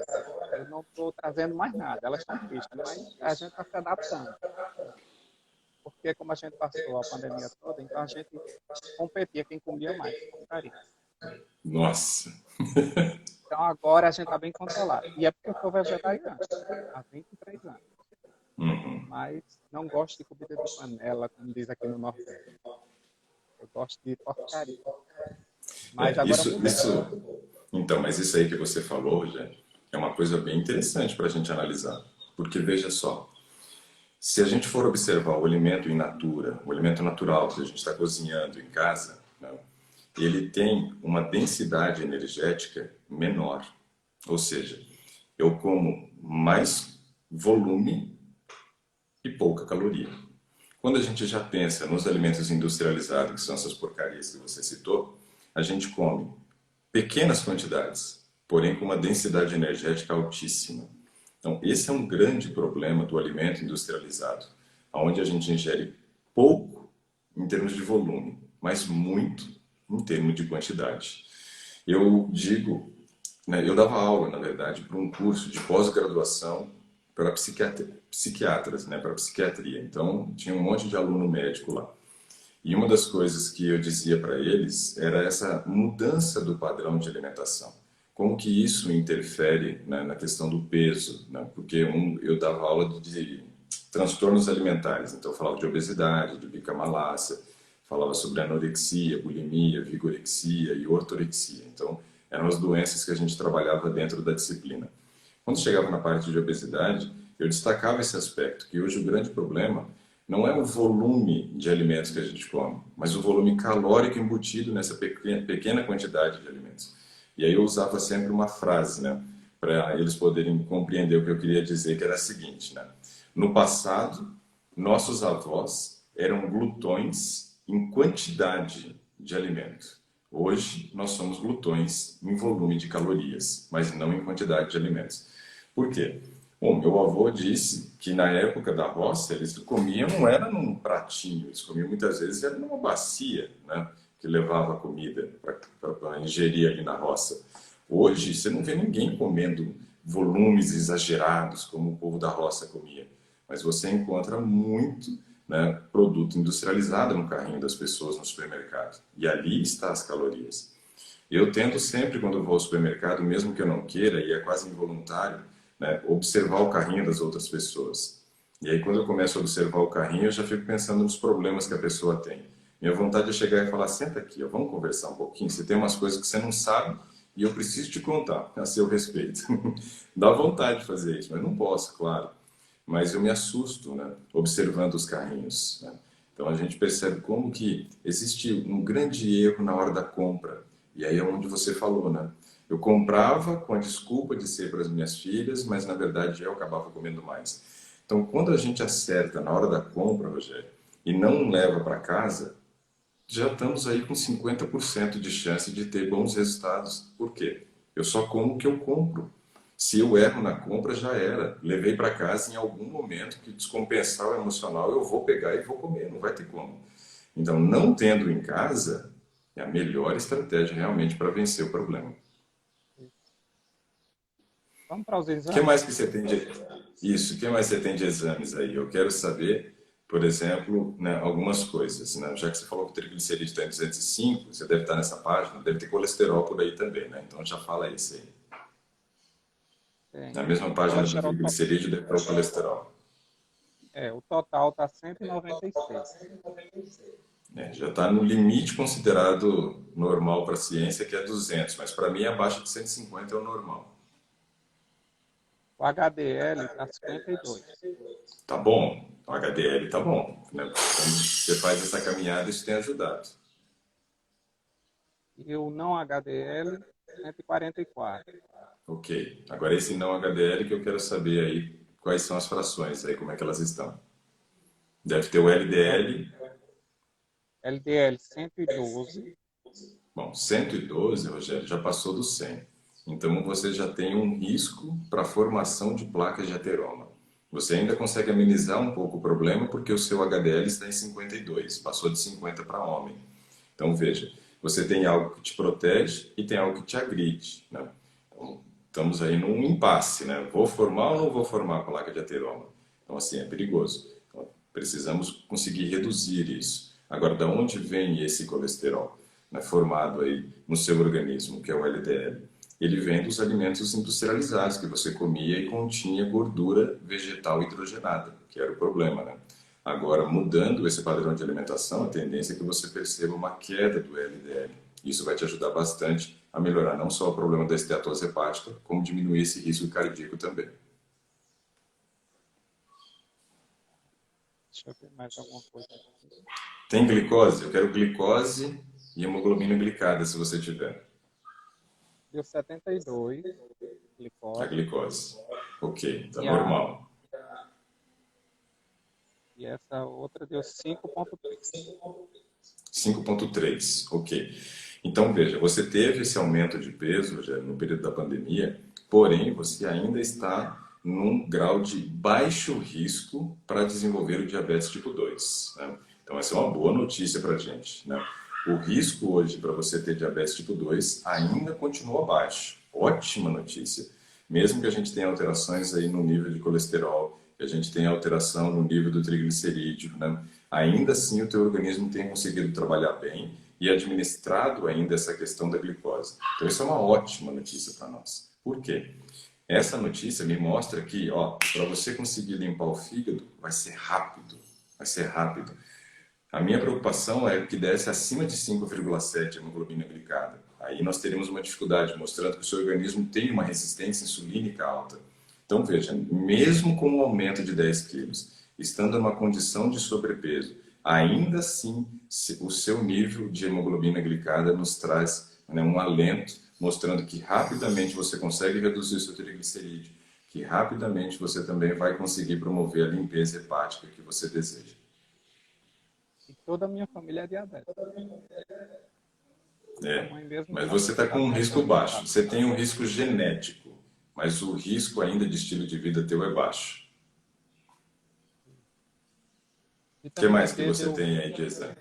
eu não estou trazendo mais nada. Elas estão tristes, mas a gente está se adaptando. Porque como a gente passou a pandemia toda, então a gente competia quem comia mais porcaria. Nossa. Então agora a gente está bem controlado. E é porque eu sou vegetariano há 23 anos. Uhum. Mas não gosto de comida de panela, como diz aqui no Nordeste. Eu gosto de porcaria. Mas agora mudou. Então, mas isso aí que você falou, Rogério, é uma coisa bem interessante para a gente analisar. Porque veja só, se a gente for observar o alimento in natura, o alimento natural que a gente está cozinhando em casa, né, ele tem uma densidade energética menor. Ou seja, eu como mais volume e pouca caloria. Quando a gente já pensa nos alimentos industrializados, que são essas porcarias que você citou, a gente come pequenas quantidades, porém com uma densidade energética altíssima. Então, esse é um grande problema do alimento industrializado, onde a gente ingere pouco em termos de volume, mas muito em termos de quantidade. Eu digo, né, eu dava aula, na verdade, para um curso de pós-graduação para psiquiatras, né, para psiquiatria. Então, tinha um monte de aluno médico lá. E uma das coisas que eu dizia para eles era essa mudança do padrão de alimentação. Como que isso interfere, né, na questão do peso, né? Porque eu dava aula de transtornos alimentares, então eu falava de obesidade, de bicamalácia, falava sobre anorexia, bulimia, vigorexia e ortorexia. Então, eram as doenças que a gente trabalhava dentro da disciplina. Quando chegava na parte de obesidade, eu destacava esse aspecto, que hoje o grande problema não é o volume de alimentos que a gente come, mas o volume calórico embutido nessa pequena quantidade de alimentos. E aí eu usava sempre uma frase, né, para eles poderem compreender o que eu queria dizer, que era a seguinte, né? No passado, nossos avós eram glutões em quantidade de alimento. Hoje, nós somos glutões em volume de calorias, mas não em quantidade de alimentos. Por quê? Bom, meu avô disse que na época da roça eles comiam, não era num pratinho, eles comiam muitas vezes era numa bacia, né, que levava a comida para ingerir ali na roça. Hoje você não vê ninguém comendo volumes exagerados como o povo da roça comia, mas você encontra muito, né, produto industrializado no carrinho das pessoas no supermercado. E ali está as calorias. Eu tento sempre, quando eu vou ao supermercado, mesmo que eu não queira, e é quase involuntário, né, observar o carrinho das outras pessoas. E aí, quando eu começo a observar o carrinho, eu já fico pensando nos problemas que a pessoa tem. Minha vontade é chegar e falar, senta aqui, ó, vamos conversar um pouquinho. Você tem umas coisas que você não sabe e eu preciso te contar, a seu respeito. Dá vontade de fazer isso, mas não posso, claro. Mas eu me assusto, né, observando os carrinhos, né? Então a gente percebe como que existe um grande erro na hora da compra. E aí é onde você falou, né? Eu comprava com a desculpa de ser para as minhas filhas, mas na verdade eu acabava comendo mais. Então, quando a gente acerta na hora da compra, Rogério, e não leva para casa, já estamos aí com 50% de chance de ter bons resultados. Por quê? Eu só como o que eu compro. Se eu erro na compra, já era. Levei para casa em algum momento que descompensar o emocional, eu vou pegar e vou comer, não vai ter como. Então, não tendo em casa é a melhor estratégia realmente para vencer o problema. Vamos para os O que exames? mais que você tem de isso? O que mais você tem de exames aí? Eu quero saber, por exemplo, né, algumas coisas, né? Já que você falou que o triglicerídeo está em 205, você deve estar nessa página, deve ter colesterol por aí também, né? Então já fala isso aí. Tem. Na mesma O página do colesterol, triglicerídeo deve estar o colesterol. o total está 196. É, já está no limite considerado normal para a ciência, que é 200, mas para mim abaixo de 150 é o normal. O HDL está 52. Tá bom? O HDL tá bom, né? Quando você faz essa caminhada, isso tem ajudado. E o não HDL, 144. Ok. Agora esse não HDL que eu quero saber aí quais são as frações aí, como é que elas estão. Deve ter o LDL. LDL 112. Bom, 112, Rogério, já passou do 100. Então você já tem um risco para a formação de placas de ateroma. Você ainda consegue amenizar um pouco o problema porque o seu HDL está em 52, passou de 50 para homem. Então veja, você tem algo que te protege e tem algo que te agride, né? Então, estamos aí num impasse, né? Vou formar ou não vou formar a placa de ateroma? Então assim, é perigoso. Então, precisamos conseguir reduzir isso. Agora, de onde vem esse colesterol, né, formado aí no seu organismo, que é o LDL? Ele vem dos alimentos industrializados que você comia e continha gordura vegetal hidrogenada, que era o problema, né? Agora, mudando esse padrão de alimentação, a tendência é que você perceba uma queda do LDL. Isso vai te ajudar bastante a melhorar não só o problema da esteatose hepática, como diminuir esse risco cardíaco também. Deixa eu ver mais alguma coisa aqui. Tem glicose? Eu quero glicose e hemoglobina glicada, se você tiver. Deu 72, A glicose. glicose. Ok, tá E, normal. e essa outra deu 5,3. 5,3, ok. Então, veja, você teve esse aumento de peso já no período da pandemia, porém, você ainda está num grau de baixo risco para desenvolver o diabetes tipo 2, né? Então, essa é uma boa notícia para a gente, né? O risco hoje para você ter diabetes tipo 2 ainda continua baixo. Ótima notícia. Mesmo que a gente tenha alterações aí no nível de colesterol, que a gente tenha alteração no nível do triglicerídeo, né? Ainda assim o teu organismo tem conseguido trabalhar bem e administrado ainda essa questão da glicose. Então isso é uma ótima notícia para nós. Por quê? Essa notícia me mostra que, ó, para você conseguir limpar o fígado, vai ser rápido. Vai ser rápido. A minha preocupação é que desse acima de 5,7 a hemoglobina glicada. Aí nós teríamos uma dificuldade, mostrando que o seu organismo tem uma resistência insulínica alta. Então veja, mesmo com um aumento de 10 quilos, estando numa condição de sobrepeso, ainda assim o seu nível de hemoglobina glicada nos traz, né, um alento, mostrando que rapidamente você consegue reduzir o seu triglicerídeo, que rapidamente você também vai conseguir promover a limpeza hepática que você deseja. E toda a minha família é diabética. É, Mãe mesmo mas não você está com um risco baixo. tá? Você tem um risco genético, mas o risco ainda de estilo de vida teu é baixo. O que mais que você tem aí de exame?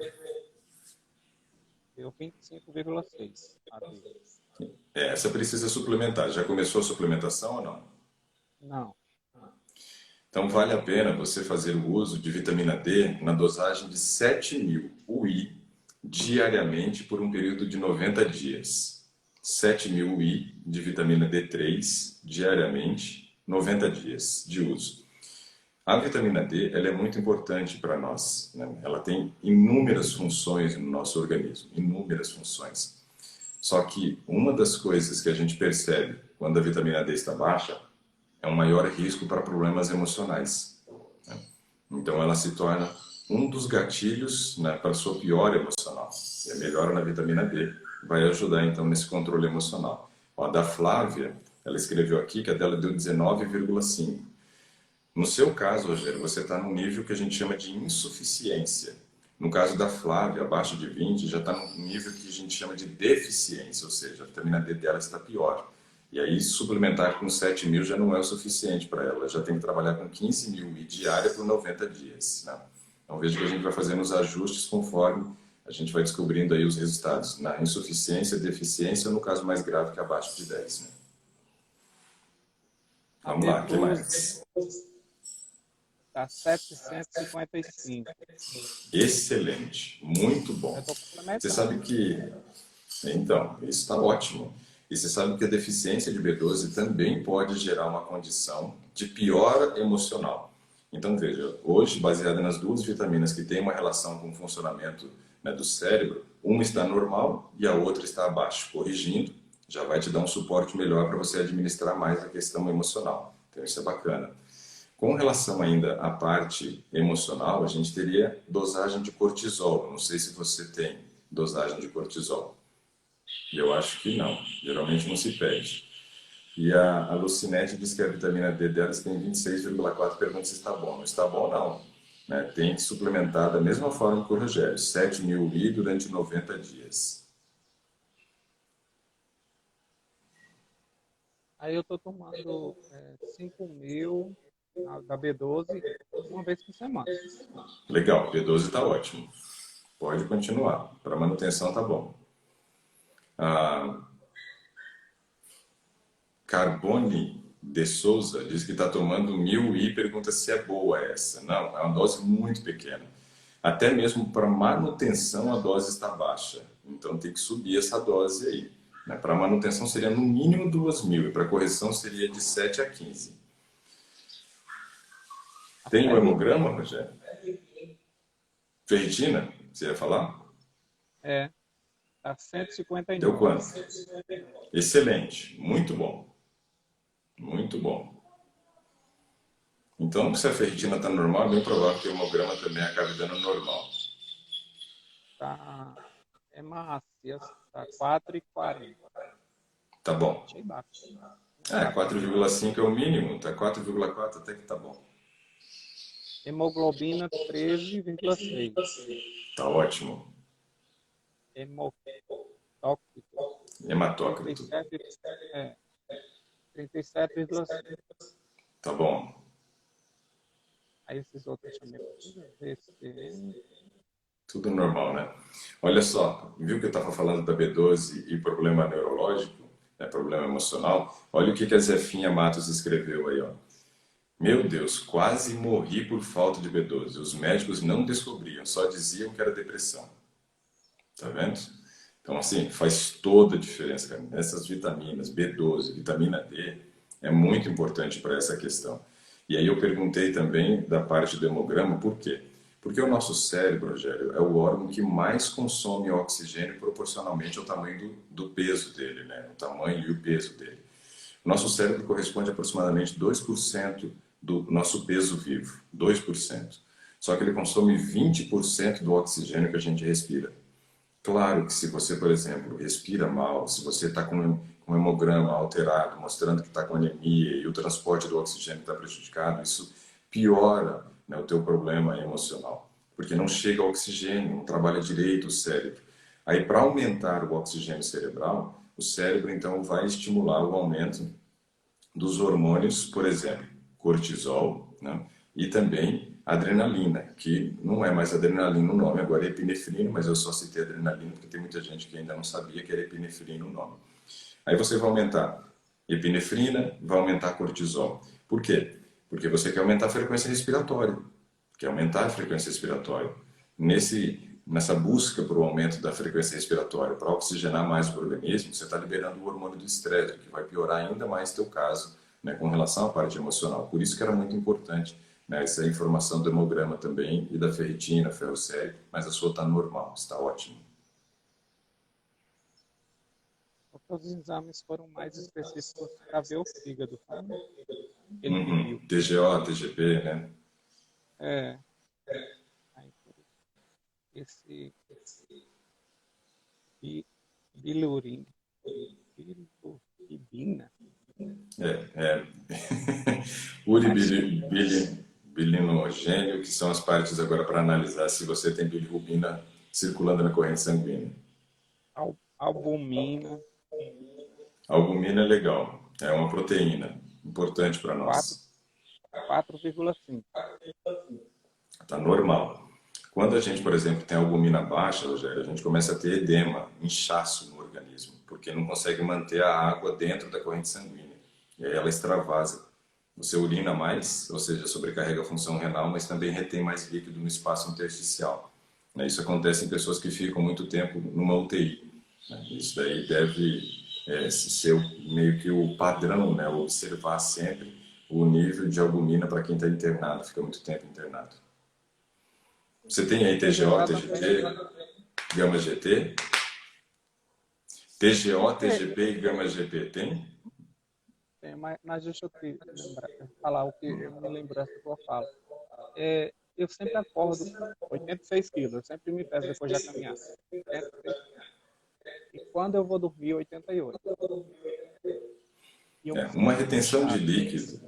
Deu 25,6 a dele. Essa precisa suplementar. Já começou a suplementação ou não? Não. Então vale a pena você fazer o uso de vitamina D na dosagem de 7.000 UI diariamente por um período de 90 dias. 7.000 UI de vitamina D3 diariamente, 90 dias de uso. A vitamina D ela é muito importante para nós, né? Ela tem inúmeras funções no nosso organismo, inúmeras funções. Só que uma das coisas que a gente percebe quando a vitamina D está baixa é um maior risco para problemas emocionais, né? Então ela se torna um dos gatilhos, né, para a sua piora emocional. E a melhora na vitamina D vai ajudar então nesse controle emocional. A da Flávia, ela escreveu aqui que a dela deu 19,5. No seu caso, Rogério, você está num nível que a gente chama de insuficiência. No caso da Flávia, abaixo de 20, já está num nível que a gente chama de deficiência, ou seja, a vitamina D dela está pior. E aí, suplementar com 7.000 já não é o suficiente para ela, já tem que trabalhar com 15.000 e diária por 90 dias, né? Então, veja que a gente vai fazendo os ajustes conforme a gente vai descobrindo aí os resultados na insuficiência, deficiência, ou no caso mais grave, que é abaixo de 10, né? Vamos lá, o que mais? Está 755. Excelente, muito bom. Você sabe que... Então, isso está ótimo. E você sabe que a deficiência de B12 também pode gerar uma condição de piora emocional. Então, veja, hoje, baseada nas duas vitaminas que têm uma relação com o funcionamento, né, do cérebro, uma está normal e a outra está abaixo. Corrigindo, já vai te dar um suporte melhor para você administrar mais a questão emocional. Então, isso é bacana. Com relação ainda à parte emocional, a gente teria dosagem de cortisol. Não sei se você tem dosagem de cortisol. Eu acho que não. Geralmente não se pede. E a Lucinete diz que a vitamina D delas tem 26,4. Pergunta se está bom. Não está bom, não. Né? Tem que suplementar da mesma forma que o Rogério. 7.000 ml durante 90 dias. Aí eu tô tomando 5.000 da B12 uma vez por semana. Legal, B12 está ótimo. Pode continuar. Para manutenção tá bom. Carbone de Souza diz que está tomando 1.000 e pergunta se é boa essa. Não, é uma dose muito pequena. Até mesmo para manutenção a dose está baixa. Então tem que subir essa dose aí. Né? Para manutenção seria no mínimo 2.000 e para correção seria de 7 a 15. Tem o hemograma, Rogério? Ferritina? Você ia falar? Tá 159. Deu quanto? Excelente, muito bom. Muito bom. Então, se a ferritina está normal, é bem provável que o hemograma também acabe dando normal. É macia, tá 4,40. Tá bom. Achei baixo. 4,5 é o mínimo, tá 4,4 até que tá bom. Hemoglobina 13,6. Tá ótimo. Hemotócrito. Hematócrito. 37,5. Tá bom. Aí esses outros também. Tudo normal, né? Olha só, viu que eu estava falando da B12 e problema neurológico, né, problema emocional? Olha o que a Zefinha Matos escreveu aí, ó. Meu Deus, quase morri por falta de B12. Os médicos não descobriam, só diziam que era depressão. Tá vendo? Então, assim, faz toda a diferença, cara. Essas vitaminas, B12, vitamina D, é muito importante para essa questão. E aí eu perguntei também da parte do hemograma, por quê? Porque o nosso cérebro, Rogério, é o órgão que mais consome oxigênio proporcionalmente ao tamanho do peso dele, né? O tamanho e o peso dele. O nosso cérebro corresponde a aproximadamente 2% do nosso peso vivo, 2%. Só que ele consome 20% do oxigênio que a gente respira. Claro que se você, por exemplo, respira mal, se você está com um hemograma alterado, mostrando que está com anemia e o transporte do oxigênio está prejudicado, isso piora, né, o teu problema emocional, porque não chega oxigênio, não trabalha direito o cérebro. Aí, para aumentar o oxigênio cerebral, o cérebro, então, vai estimular o aumento dos hormônios, por exemplo, cortisol, né, e também adrenalina, que não é mais adrenalina o nome, agora é epinefrina, mas eu só citei adrenalina porque tem muita gente que ainda não sabia que era epinefrina o nome. Aí você vai aumentar epinefrina, vai aumentar cortisol. Por quê? Porque você quer aumentar a frequência respiratória, quer aumentar a frequência respiratória. Nessa busca por um aumento da frequência respiratória, para oxigenar mais o organismo, você está liberando o hormônio do estresse, que vai piorar ainda mais teu caso, né, com relação à parte emocional. Por isso que era muito importante, né, essa informação do hemograma também e da ferritina, ferrocério, mas a sua está normal, está ótimo. Os exames foram mais específicos para ver o fígado. Ele pediu. TGO, TGP, né? Esse bilirubina. Bilinogênio, que são as partes agora para analisar se você tem bilirrubina circulando na corrente sanguínea. Albumina. Albumina é legal, é uma proteína importante para nós. 4,5. Está normal. Quando a gente, por exemplo, tem albumina baixa, Rogério, a gente começa a ter edema, inchaço no organismo, porque não consegue manter a água dentro da corrente sanguínea. E aí ela extravasa. Você urina mais, ou seja, sobrecarrega a função renal, mas também retém mais líquido no espaço intersticial. Isso acontece em pessoas que ficam muito tempo numa UTI. Isso daí deve ser meio que o padrão, né? Observar sempre o nível de albumina para quem está internado, fica muito tempo internado. Você tem aí TGO, TGP, Gama GT? TGO, TGP e Gama GP, tem? mas deixa eu te falar o que eu me lembrança que eu falo. Eu sempre acordo 86 quilos, eu sempre me peso depois da caminhada. 86. E quando eu vou dormir, 88. E eu me Uma sinto muito retenção de inchado. líquido,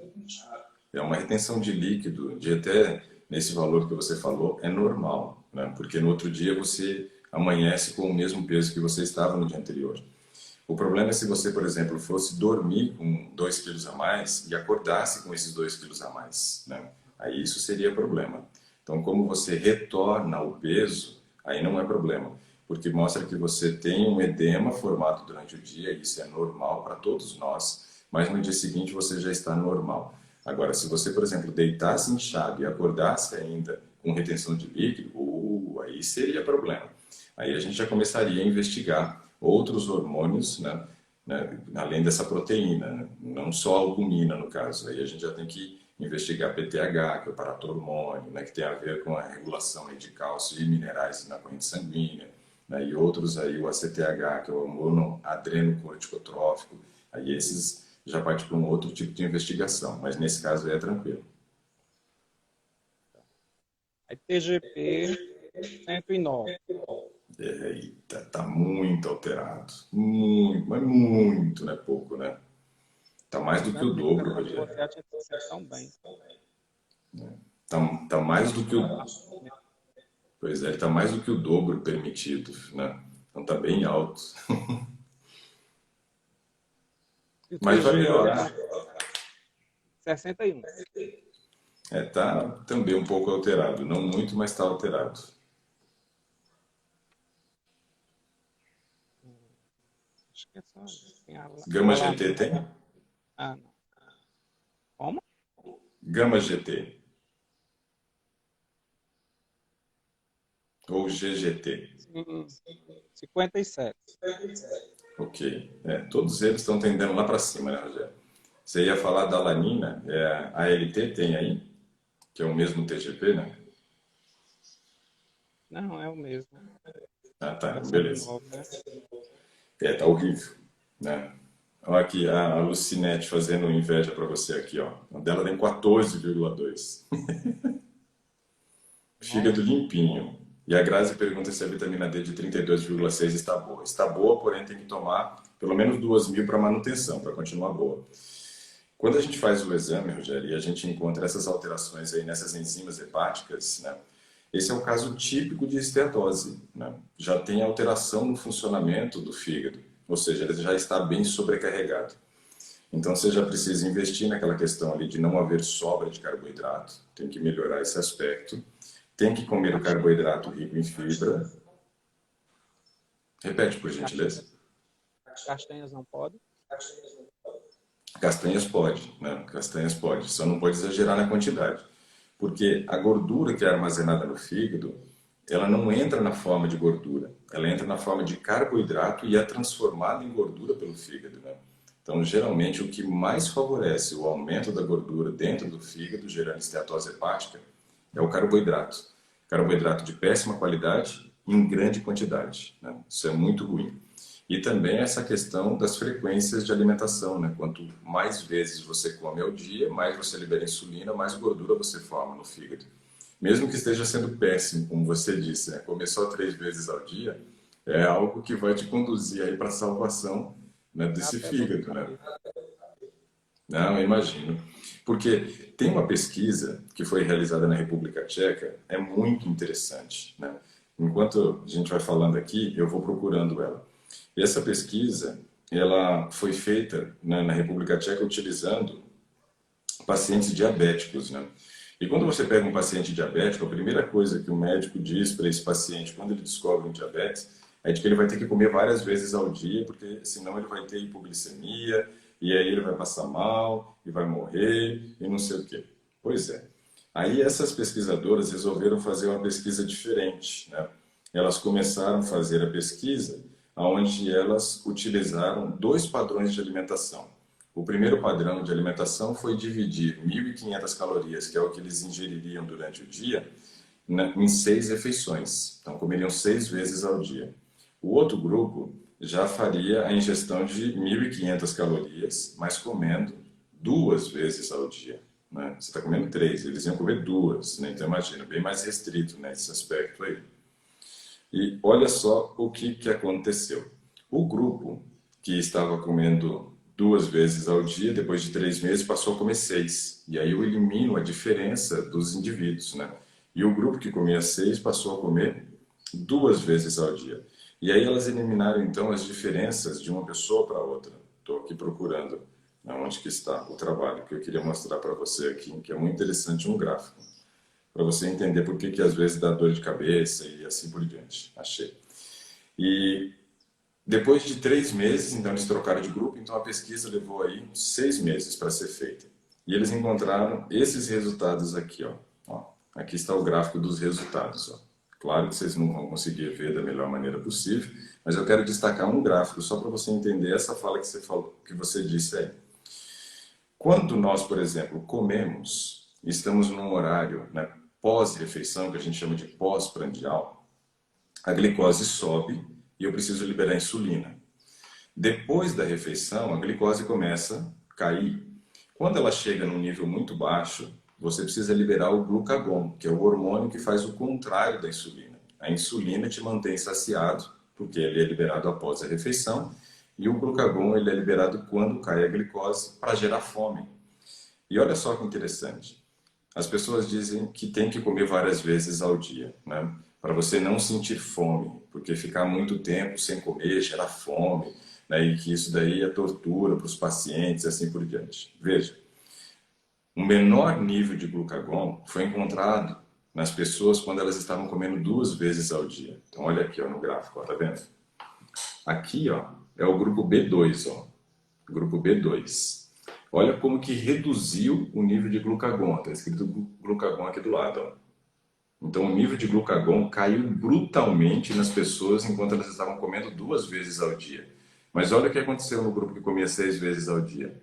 uma retenção de líquido de até nesse valor que você falou é normal, né? Porque no outro dia você amanhece com o mesmo peso que você estava no dia anterior. O problema é se você, por exemplo, fosse dormir com 2 quilos a mais e acordasse com esses 2 quilos a mais, né? Aí isso seria problema. Então, como você retorna o peso, aí não é problema, porque mostra que você tem um edema formado durante o dia, e isso é normal para todos nós, mas no dia seguinte você já está normal. Agora, se você, por exemplo, deitasse inchado e acordasse ainda com retenção de líquido, aí seria problema. Aí a gente já começaria a investigar outros hormônios, né, além dessa proteína, né, não só a albumina no caso. Aí a gente já tem que investigar PTH, que é o paratormônio, né, que tem a ver com a regulação aí de cálcio e minerais na corrente sanguínea, né, e outros aí, o ACTH, que é o hormônio adrenocorticotrófico. Aí esses já parte para um outro tipo de investigação, mas nesse caso é tranquilo. Aí TGP 109. Eita, tá muito alterado. Muito, mas muito, não é pouco, né? Tá mais do que o dobro, Rogério. Você acha que você tão bem. Tá mais do que o... Pois é, ele tá mais do que o dobro permitido, né? Então tá bem alto. Mas vai melhorar. 61. Tá também um pouco alterado. Não muito, mas tá alterado. Acho que é só isso. Gama GT tem? Ah, não. Como? Gama GT. Ou GGT. 57. Ok. Todos eles estão tendendo lá para cima, né, Rogério? Você ia falar da alanina, a ALT tem aí, que é o mesmo TGP, né? Não, é o mesmo. Ah, tá, É beleza. 109, né? Tá horrível, né? Olha aqui a Lucinete fazendo inveja para você aqui, ó. A dela tem 14,2. Fígado limpinho. E a Grazi pergunta se a vitamina D de 32,6 está boa. Está boa, porém tem que tomar pelo menos 2.000 para manutenção, para continuar boa. Quando a gente faz o exame, Rogério, e a gente encontra essas alterações aí nessas enzimas hepáticas, né? Esse é o caso típico de esteatose, né? Já tem alteração no funcionamento do fígado, ou seja, ele já está bem sobrecarregado. Então você já precisa investir naquela questão ali de não haver sobra de carboidrato, tem que melhorar esse aspecto. Tem que comer o carboidrato rico em fibra. Repete, por gentileza. Castanhas não podem? Castanhas pode, né? Castanhas pode, só não pode exagerar na quantidade. Porque a gordura que é armazenada no fígado, ela não entra na forma de gordura, ela entra na forma de carboidrato e é transformada em gordura pelo fígado, né? Então, geralmente, o que mais favorece o aumento da gordura dentro do fígado, gerando esteatose hepática, é o carboidrato. Carboidrato de péssima qualidade em grande quantidade, né? Isso é muito ruim. E também essa questão das frequências de alimentação, né? Quanto mais vezes você come ao dia, mais você libera insulina, mais gordura você forma no fígado. Mesmo que esteja sendo péssimo, como você disse, né? Comer só 3 vezes ao dia é algo que vai te conduzir aí para a salvação, né, desse fígado, né? Não, eu imagino. Porque tem uma pesquisa que foi realizada na República Tcheca, é muito interessante, né? Enquanto a gente vai falando aqui, eu vou procurando ela. E essa pesquisa, ela foi feita, né, na República Tcheca utilizando pacientes diabéticos, né? E quando você pega um paciente diabético, a primeira coisa que o médico diz para esse paciente, quando ele descobre um diabetes, é de que ele vai ter que comer várias vezes ao dia, porque senão ele vai ter hipoglicemia, e aí ele vai passar mal, e vai morrer, e não sei o quê. Pois é. Aí essas pesquisadoras resolveram fazer uma pesquisa diferente, né? Elas começaram a fazer a pesquisa onde elas utilizaram 2 padrões de alimentação. O primeiro padrão de alimentação foi dividir 1.500 calorias, que é o que eles ingeririam durante o dia, em 6 refeições. Então, comeriam 6 vezes ao dia. O outro grupo já faria a ingestão de 1.500 calorias, mas comendo 2 vezes ao dia, né? Você está comendo 3, eles iam comer 2, né? Então imagina, bem mais restrito, né, esse aspecto aí. E olha só o que aconteceu. O grupo que estava comendo 2 vezes ao dia, depois de 3 meses, passou a comer 6. E aí eu elimino a diferença dos indivíduos, né? E o grupo que comia 6 passou a comer 2 vezes ao dia. E aí elas eliminaram, então, as diferenças de uma pessoa para outra. Estou aqui procurando onde que está o trabalho que eu queria mostrar para você aqui, que é muito interessante, um gráfico para você entender por que às vezes dá dor de cabeça e assim por diante. Achei. E depois de 3 meses, então eles trocaram de grupo, então a pesquisa levou aí 6 meses para ser feita. E eles encontraram esses resultados aqui, ó. Aqui está o gráfico dos resultados, ó. Claro que vocês não vão conseguir ver da melhor maneira possível, mas eu quero destacar um gráfico só para você entender essa fala que você falou, que você disse aí. Quando nós, por exemplo, comemos, estamos num horário, né, pós-refeição, que a gente chama de pós-prandial, a glicose sobe e eu preciso liberar insulina. Depois da refeição, a glicose começa a cair. Quando ela chega num nível muito baixo, você precisa liberar o glucagon, que é o hormônio que faz o contrário da insulina. A insulina te mantém saciado, porque ele é liberado após a refeição, e o glucagon ele é liberado quando cai a glicose para gerar fome. E olha só que interessante. As pessoas dizem que tem que comer várias vezes ao dia, né? Para você não sentir fome, porque ficar muito tempo sem comer gera fome, né? E que isso daí é tortura para os pacientes e assim por diante. Veja, o menor nível de glucagon foi encontrado nas pessoas quando elas estavam comendo 2 vezes ao dia. Então olha aqui, ó, no gráfico, ó, tá vendo? Aqui, ó, é o grupo B2, ó, grupo B2. Olha como que reduziu o nível de glucagon. Está escrito glucagon aqui do lado, ó. Então o nível de glucagon caiu brutalmente nas pessoas enquanto elas estavam comendo 2 vezes ao dia. Mas olha o que aconteceu no grupo que comia 6 vezes ao dia.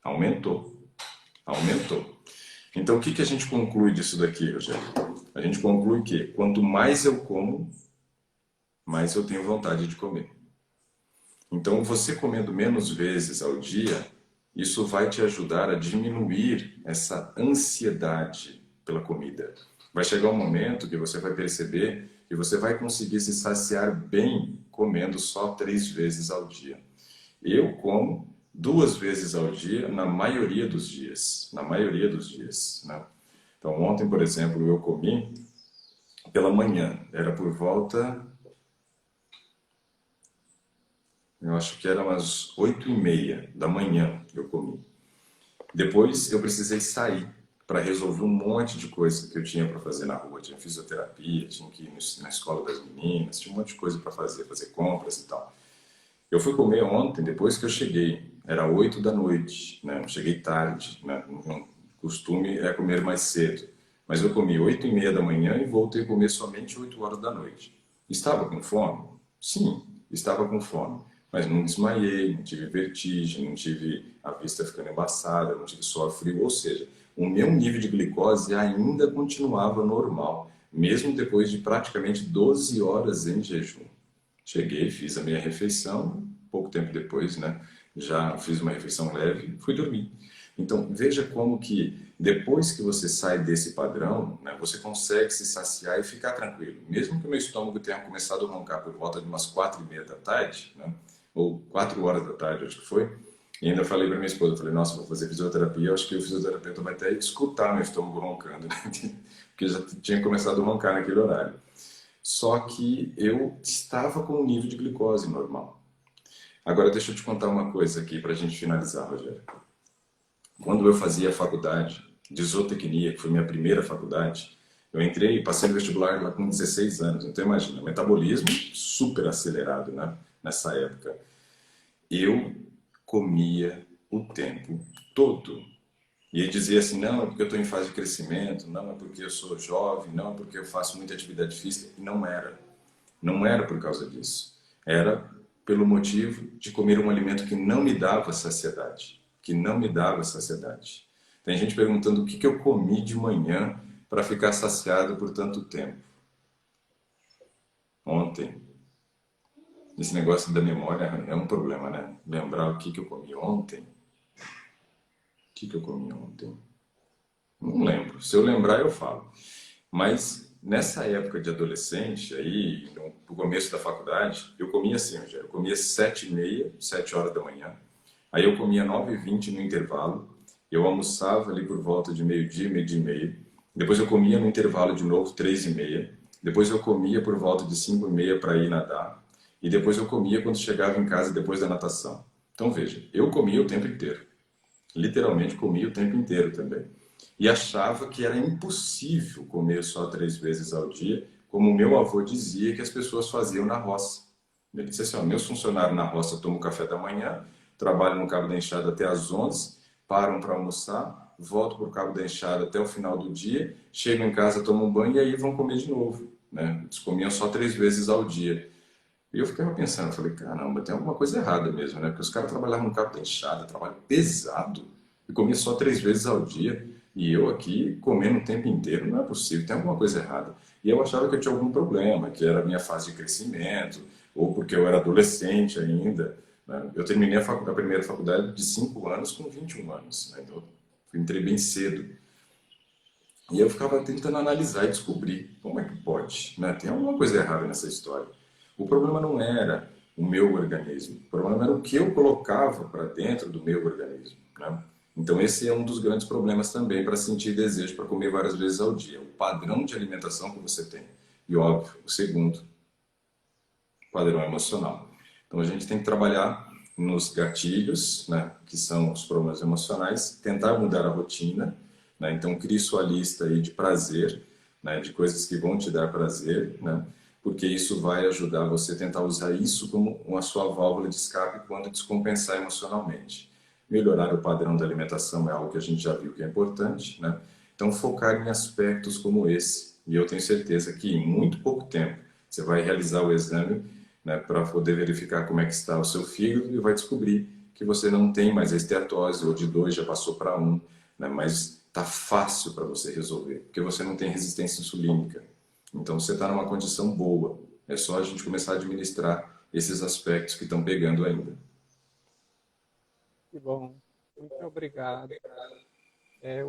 Aumentou. Aumentou. Então o que a gente conclui disso daqui, Rogério? A gente conclui que quanto mais eu como, mais eu tenho vontade de comer. Então você comendo menos vezes ao dia, isso vai te ajudar a diminuir essa ansiedade pela comida. Vai chegar um momento que você vai perceber que você vai conseguir se saciar bem comendo só 3 vezes ao dia. Eu como 2 vezes ao dia na maioria dos dias. Na maioria dos dias, né? Então ontem, por exemplo, eu comi pela manhã. Era por volta... Eu acho que era umas 8h30 da manhã que eu comi. Depois eu precisei sair para resolver um monte de coisa que eu tinha para fazer na rua. Tinha fisioterapia, tinha que ir na escola das meninas, tinha um monte de coisa para fazer, fazer compras e tal. Eu fui comer ontem, depois que eu cheguei. Era 8 da noite, né? Eu cheguei tarde, né? O costume é comer mais cedo. Mas eu comi 8h30 da manhã e voltei a comer somente 8 horas da noite. Estava com fome? Sim, estava com fome. Mas não desmaiei, não tive vertigem, não tive a vista ficando embaçada, não tive suor frio. Ou seja, o meu nível de glicose ainda continuava normal, mesmo depois de praticamente 12 horas em jejum. Cheguei, fiz a minha refeição, pouco tempo depois, né? Já fiz uma refeição leve, fui dormir. Então, veja como que depois que você sai desse padrão, né, você consegue se saciar e ficar tranquilo. Mesmo que o meu estômago tenha começado a roncar por volta de umas 4h30 da tarde, né, ou 4 horas da tarde, acho que foi, e ainda falei para minha esposa, falei, nossa, vou fazer fisioterapia, acho que o fisioterapeuta vai até escutar meu estômago roncando, né? Porque eu já tinha começado a roncar naquele horário. Só que eu estava com um nível de glicose normal. Agora, deixa eu te contar uma coisa aqui para a gente finalizar, Rogério. Quando eu fazia a faculdade de zootecnia, que foi minha primeira faculdade, eu entrei e passei no vestibular lá com 16 anos. Então, imagina, metabolismo super acelerado, né? Nessa época. Eu comia o tempo todo. E ele dizia assim, não, é porque eu estou em fase de crescimento, não, é porque eu sou jovem, não, é porque eu faço muita atividade física. E não era. Não era por causa disso. Era pelo motivo de comer um alimento que não me dava saciedade. Que não me dava saciedade. Tem gente perguntando o que eu comi de manhã para ficar saciado por tanto tempo. Ontem. Esse negócio da memória é um problema, né? Lembrar o que eu comi ontem. que eu comi ontem? Não lembro. Se eu lembrar, eu falo. Mas nessa época de adolescente, aí, no começo da faculdade, eu comia assim, Rogério. Eu comia 7h30, 7 horas da manhã. Aí eu comia 9h20 no intervalo. Eu almoçava ali por volta de meio-dia, meio-dia e meio. Depois eu comia no intervalo de novo, 3h30. Depois eu comia por volta de 5h30 para ir nadar. E depois eu comia quando chegava em casa depois da natação. Então veja, eu comia o tempo inteiro. Literalmente comia o tempo inteiro também. E achava que era impossível comer só 3 vezes ao dia, como o meu avô dizia que as pessoas faziam na roça. Ele disse assim, ó, meus funcionários na roça tomam café da manhã, trabalham no Cabo da Enxada até às 11, param para almoçar, voltam para o Cabo da Enxada até o final do dia, chegam em casa, tomam banho e aí vão comer de novo. Né? Eles comiam só 3 vezes ao dia. E eu ficava pensando, falei, caramba, tem alguma coisa errada mesmo, né? Porque os caras trabalhavam no Cabo da Enxada, trabalho pesado, e comia só 3 vezes ao dia. E eu aqui comendo o tempo inteiro, não é possível, tem alguma coisa errada. E eu achava que eu tinha algum problema, que era a minha fase de crescimento, ou porque eu era adolescente ainda. Né? Eu terminei a primeira faculdade de 5 anos com 21 anos, né? Então eu entrei bem cedo. E eu ficava tentando analisar e descobrir como é que pode, né? Tem alguma coisa errada nessa história. O problema não era o meu organismo, o problema era o que eu colocava para dentro do meu organismo, né? Então esse é um dos grandes problemas também para sentir desejo para comer várias vezes ao dia, o padrão de alimentação que você tem. E óbvio, o segundo, o padrão emocional. Então a gente tem que trabalhar nos gatilhos, né, que são os problemas emocionais, tentar mudar a rotina, né? Então crie sua lista aí de prazer, né, de coisas que vão te dar prazer, né? Porque isso vai ajudar você a tentar usar isso como a sua válvula de escape quando descompensar emocionalmente. Melhorar o padrão da alimentação é algo que a gente já viu que é importante, né? Então focar em aspectos como esse. E eu tenho certeza que em muito pouco tempo você vai realizar o exame, né, para poder verificar como é que está o seu fígado e vai descobrir que você não tem mais a esteatose, ou de 2 já passou para 1, né? Mas está fácil para você resolver, porque você não tem resistência insulínica. Então você está numa condição boa. É só a gente começar a administrar esses aspectos que estão pegando ainda. Que bom. Muito obrigado.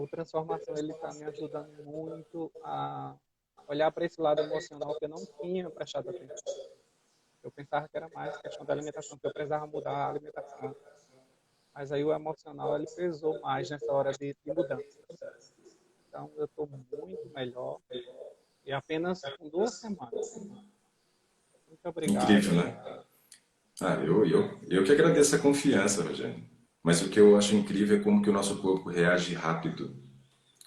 O Transformação ele está me ajudando muito a olhar para esse lado emocional que eu não tinha prestado atenção. Eu pensava que era mais questão da alimentação, que eu precisava mudar a alimentação. Mas aí o emocional ele pesou mais nessa hora de mudança. Então eu estou muito melhor e apenas com 2 semanas. Muito obrigado. Incrível, né? Eu que agradeço a confiança, Rogério. Mas o que eu acho incrível é como que o nosso corpo reage rápido.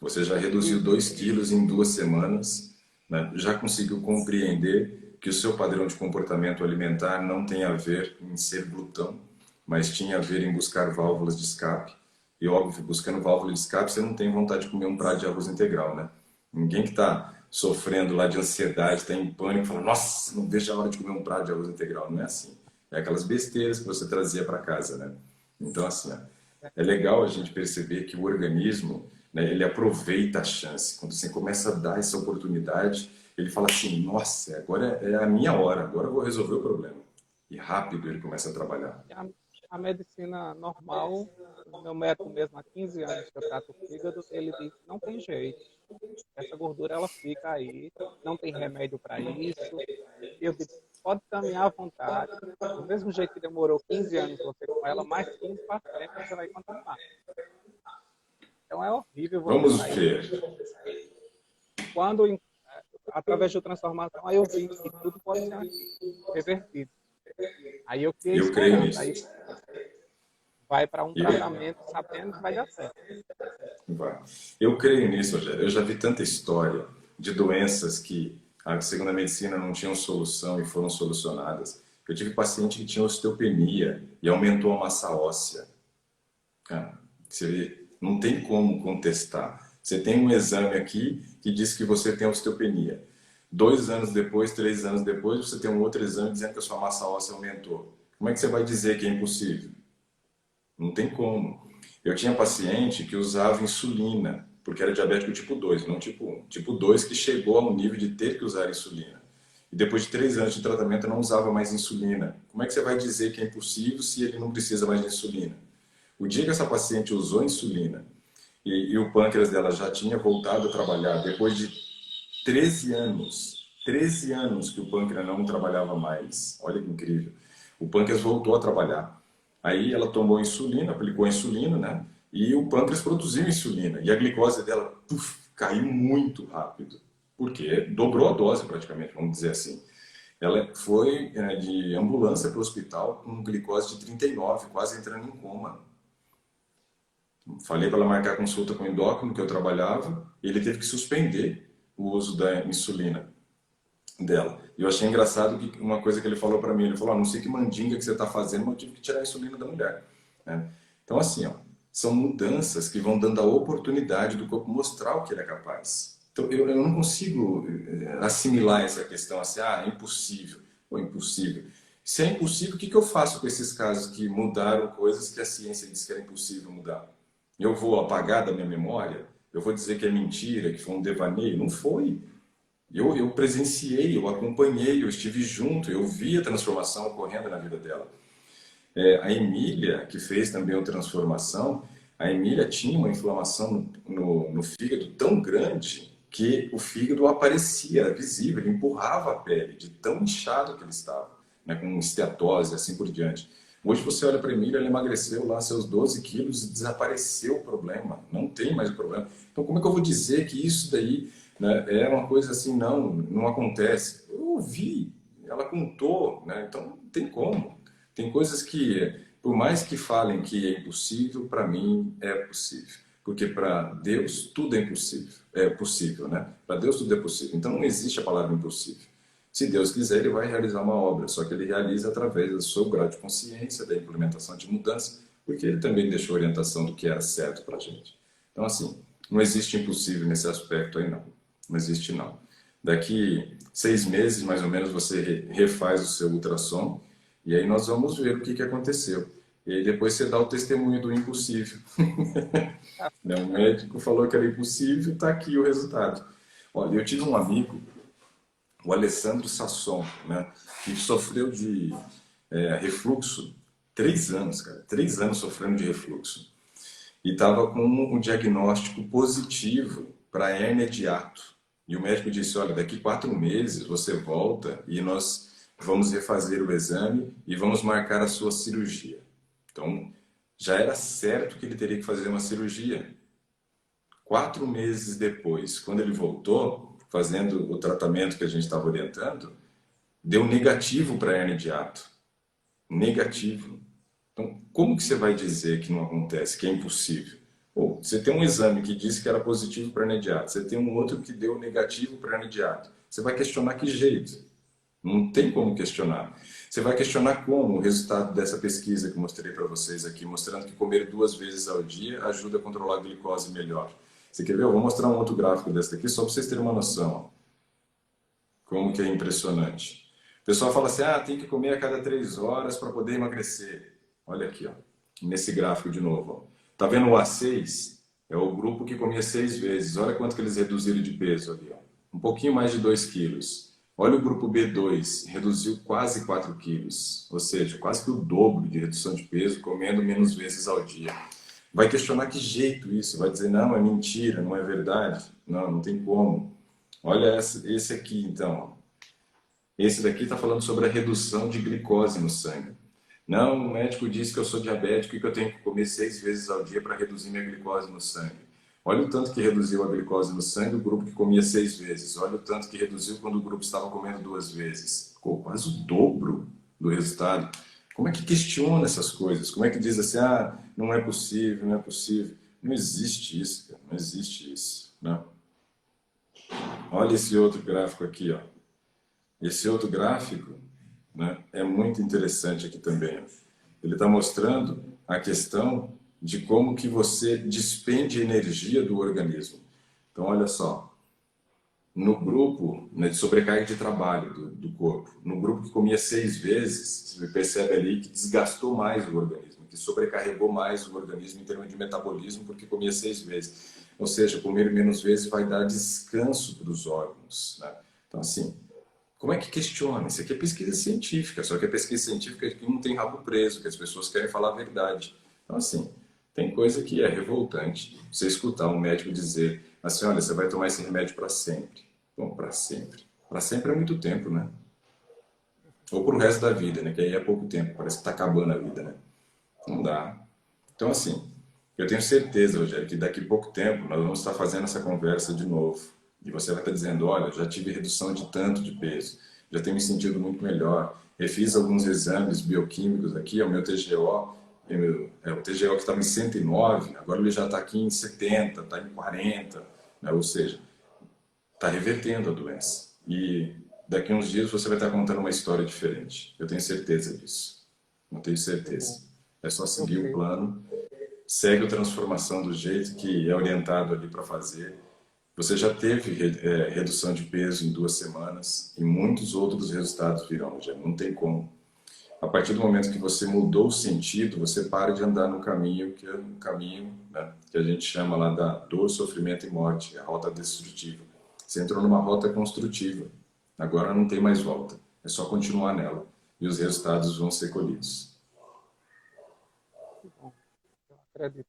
Você já reduziu 2 quilos em 2 semanas, né? Já conseguiu compreender que o seu padrão de comportamento alimentar não tem a ver em ser glutão, mas tinha a ver em buscar válvulas de escape. E óbvio, buscando válvula de escape, você não tem vontade de comer um prato de arroz integral, né? Ninguém que está sofrendo lá de ansiedade, está em pânico, fala, nossa, não vejo a hora de comer um prato de arroz integral. Não é assim. É aquelas besteiras que você trazia para casa, né? Então, assim, é legal a gente perceber que o organismo, né, ele aproveita a chance. Quando você começa a dar essa oportunidade, ele fala assim, nossa, agora é a minha hora, agora eu vou resolver o problema. E rápido ele começa a trabalhar. A medicina normal, o meu médico mesmo há 15 anos que eu trato o fígado, ele diz não tem jeito. Essa gordura ela fica aí, não tem remédio para isso. Eu digo, pode caminhar à vontade. Do mesmo jeito que demorou 15 anos você com ela, mais 15 para frente você vai continuar. Então é horrível você Vamos sair. ver. Quando, através da transformação, aí eu vi que tudo pode ser revertido. Aí eu criei Eu creio esperança. Aí nisso. vai para um tratamento sabendo que vai dar certo. Eu creio nisso, Rogério. Eu já vi tanta história de doenças que a segunda medicina não tinham solução e foram solucionadas. Eu tive paciente que tinha osteopenia e aumentou a massa óssea. Cara, você não tem como contestar. Você tem um exame aqui que diz que você tem osteopenia. 2 anos depois, 3 anos depois, você tem um outro exame dizendo que a sua massa óssea aumentou. Como é que você vai dizer que é impossível? Não tem como. Eu tinha paciente que usava insulina, porque era diabético tipo 2, não tipo 1. Tipo 2 que chegou ao nível de ter que usar insulina. E depois de 3 anos de tratamento não usava mais insulina. Como é que você vai dizer que é impossível se ele não precisa mais de insulina? O dia que essa paciente usou insulina E o pâncreas dela já tinha voltado a trabalhar depois de 13 anos que o pâncreas não trabalhava mais. Olha que incrível. O pâncreas voltou a trabalhar. Aí ela tomou insulina, aplicou insulina, né? E o pâncreas produziu insulina. E a glicose dela caiu muito rápido. Porque dobrou a dose praticamente, vamos dizer assim. Ela foi de ambulância para o hospital com glicose de 39, quase entrando em coma. Falei para ela marcar consulta com o endócrino que eu trabalhava, e ele teve que suspender o uso da insulina dela. E eu achei engraçado que uma coisa que ele falou para mim, ele falou: não sei que mandinga que você está fazendo, mas eu tive que tirar a insulina da mulher. Né? Então, assim, ó, são mudanças que vão dando a oportunidade do corpo mostrar o que ele é capaz. Então, eu não consigo assimilar essa questão assim, é impossível, ou impossível. Se é impossível, o que eu faço com esses casos que mudaram coisas que a ciência disse que era impossível mudar? Eu vou apagar da minha memória? Eu vou dizer que é mentira, que foi um devaneio? Não foi. Eu presenciei, eu acompanhei, eu estive junto, eu vi a transformação ocorrendo na vida dela. A Emília, que fez também a transformação, a Emília tinha uma inflamação no fígado tão grande que o fígado aparecia, era visível, ele empurrava a pele, de tão inchado que ele estava, né, com esteatose, assim por diante. Hoje você olha para a Emília, ela emagreceu lá seus 12 quilos e desapareceu o problema, não tem mais o problema. Então como é que eu vou dizer que isso daí, né, é uma coisa assim, não acontece? Eu ouvi, ela contou, né, então não tem como. Tem coisas que, por mais que falem que é impossível, para mim é possível. Porque para Deus tudo é impossível, é possível, né? Para Deus tudo é possível. Então não existe a palavra impossível. Se Deus quiser, Ele vai realizar uma obra, só que Ele realiza através do seu grau de consciência, da implementação de mudança, porque Ele também deixou orientação do que era certo para a gente. Então, assim, não existe impossível nesse aspecto aí, não. Não existe, não. Daqui 6 meses, mais ou menos, você refaz o seu ultrassom, e aí nós vamos ver o que aconteceu. E aí depois você dá o testemunho do impossível. O médico falou que era impossível, está aqui o resultado. Olha, eu tive um amigo, o Alessandro Sasson, né, que sofreu de refluxo 3 anos, cara. 3 anos sofrendo de refluxo. E estava com um diagnóstico positivo para hérnia de hiato. E o médico disse: olha, daqui 4 meses você volta e nós vamos refazer o exame e vamos marcar a sua cirurgia. Então, já era certo que ele teria que fazer uma cirurgia. 4 meses depois, quando ele voltou, fazendo o tratamento que a gente estava orientando, deu negativo para a hérnia de hiato. Negativo. Então, como que você vai dizer que não acontece, que é impossível? Você tem um exame que disse que era positivo para hernia de hiato, você tem um outro que deu negativo para hernia de hiato. Você vai questionar que jeito? Não tem como questionar. Você vai questionar como o resultado dessa pesquisa que eu mostrei para vocês aqui, mostrando que comer 2 vezes ao dia ajuda a controlar a glicose melhor. Você quer ver? Eu vou mostrar um outro gráfico desse aqui, só para vocês terem uma noção. Como que é impressionante. O pessoal fala assim, tem que comer a cada 3 horas para poder emagrecer. Olha aqui, ó, nesse gráfico de novo. Ó. Tá vendo o A6? É o grupo que comia 6 vezes. Olha quanto que eles reduziram de peso ali. Ó. Um pouquinho mais de 2 quilos. Olha o grupo B2, reduziu quase 4 quilos. Ou seja, quase que o dobro de redução de peso, comendo menos vezes ao dia. Vai questionar que jeito isso? Vai dizer, não, é mentira, não é verdade? Não, não tem como. Olha esse aqui, então. Esse daqui está falando sobre a redução de glicose no sangue. Não, o médico disse que eu sou diabético e que eu tenho que comer 6 vezes ao dia para reduzir minha glicose no sangue. Olha o tanto que reduziu a glicose no sangue o grupo que comia 6 vezes. Olha o tanto que reduziu quando o grupo estava comendo 2 vezes. Ficou quase o dobro do resultado. Como é que questiona essas coisas? Como é que diz assim, não é possível, não é possível? Não existe isso, cara. Não existe isso. Não. Olha esse outro gráfico aqui, ó. Esse outro gráfico, né, é muito interessante aqui também. Ele está mostrando a questão de como que você despende energia do organismo. Então, olha só, no grupo, né, de sobrecarga de trabalho do corpo, no grupo que comia 6 vezes, você percebe ali que desgastou mais o organismo, que sobrecarregou mais o organismo em termos de metabolismo, porque comia 6 vezes. Ou seja, comer menos vezes vai dar descanso para os órgãos. Né? Então, assim, como é que questiona? Isso aqui é pesquisa científica, só que a pesquisa científica aqui não tem rabo preso, que as pessoas querem falar a verdade. Então, assim, Tem coisa que é revoltante você escutar um médico dizer assim, olha, você vai tomar esse remédio para sempre. Bom, para sempre. Para sempre é muito tempo, né? Ou para o resto da vida, né? Que aí é pouco tempo, parece que está acabando a vida, né? Não dá. Então, assim, eu tenho certeza, Rogério, que daqui a pouco tempo nós vamos estar fazendo essa conversa de novo. E você vai estar dizendo, olha, já tive redução de tanto de peso, já tenho me sentido muito melhor, refiz alguns exames bioquímicos aqui, o meu TGO, o TGO que estava em 109, agora ele já está aqui em 70, está em 40, né? Ou seja, está revertendo a doença. E daqui a uns dias você vai estar contando uma história diferente. Eu tenho certeza disso. Eu tenho certeza. É só seguir o plano, segue a transformação do jeito que é orientado ali para fazer. Você já teve redução de peso em 2 semanas e muitos outros resultados virão, já não tem como. A partir do momento que você mudou o sentido, você para de andar no caminho que é um caminho, né, que a gente chama lá da dor, sofrimento e morte, a rota destrutiva. Você entrou numa rota construtiva. Agora não tem mais volta. É só continuar nela e os resultados vão ser colhidos. Que bom. Eu acredito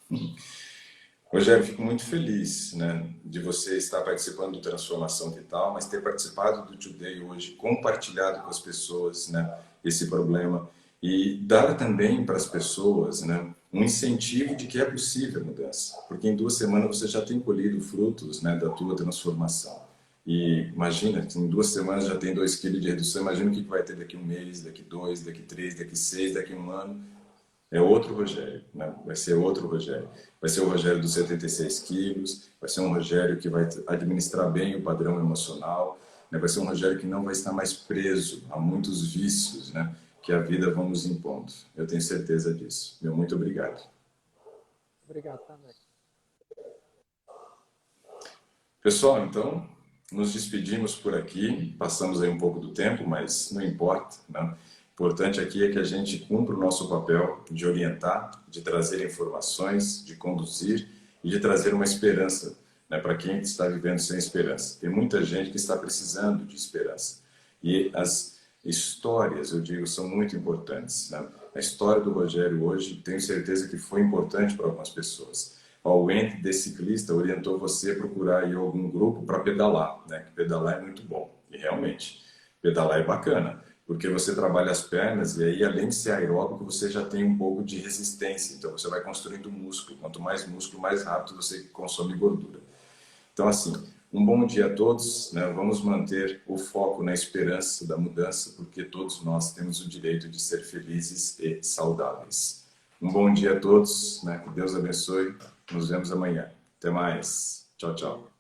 nisso. Rogério, fico muito feliz, né, de você estar participando do Transformação Vital, mas ter participado do Today hoje, compartilhado com as pessoas, né, esse problema e dar também para as pessoas, né, um incentivo de que é possível a mudança, porque em 2 semanas você já tem colhido frutos, né, da tua transformação. E imagina, em 2 semanas já tem 2 quilos de redução, imagina o que vai ter daqui 1 mês, daqui 2, daqui 3, daqui 6, daqui 1 ano. É outro Rogério, né? Vai ser outro Rogério. Vai ser o Rogério dos 76 quilos, vai ser um Rogério que vai administrar bem o padrão emocional, né? Vai ser um Rogério que não vai estar mais preso a muitos vícios, né, que a vida vai nos impondo. Eu tenho certeza disso. Meu muito obrigado. Obrigado também. Pessoal, então, nos despedimos por aqui. Passamos aí um pouco do tempo, mas não importa, né? O importante aqui é que a gente cumpra o nosso papel de orientar, de trazer informações, de conduzir e de trazer uma esperança, né, para quem está vivendo sem esperança. Tem muita gente que está precisando de esperança. E as histórias, eu digo, são muito importantes, né? A história do Rogério hoje, tenho certeza que foi importante para algumas pessoas. O Wendy, desse ciclista, orientou você a procurar aí algum grupo para pedalar, né? Que pedalar é muito bom. E realmente, pedalar é bacana, porque você trabalha as pernas e aí, além de ser aeróbico, você já tem um pouco de resistência. Então, você vai construindo músculo. Quanto mais músculo, mais rápido você consome gordura. Então, assim, um bom dia a todos, né? Vamos manter o foco na esperança da mudança, porque todos nós temos o direito de ser felizes e saudáveis. Um bom dia a todos, né? Que Deus abençoe. Nos vemos amanhã. Até mais. Tchau, tchau.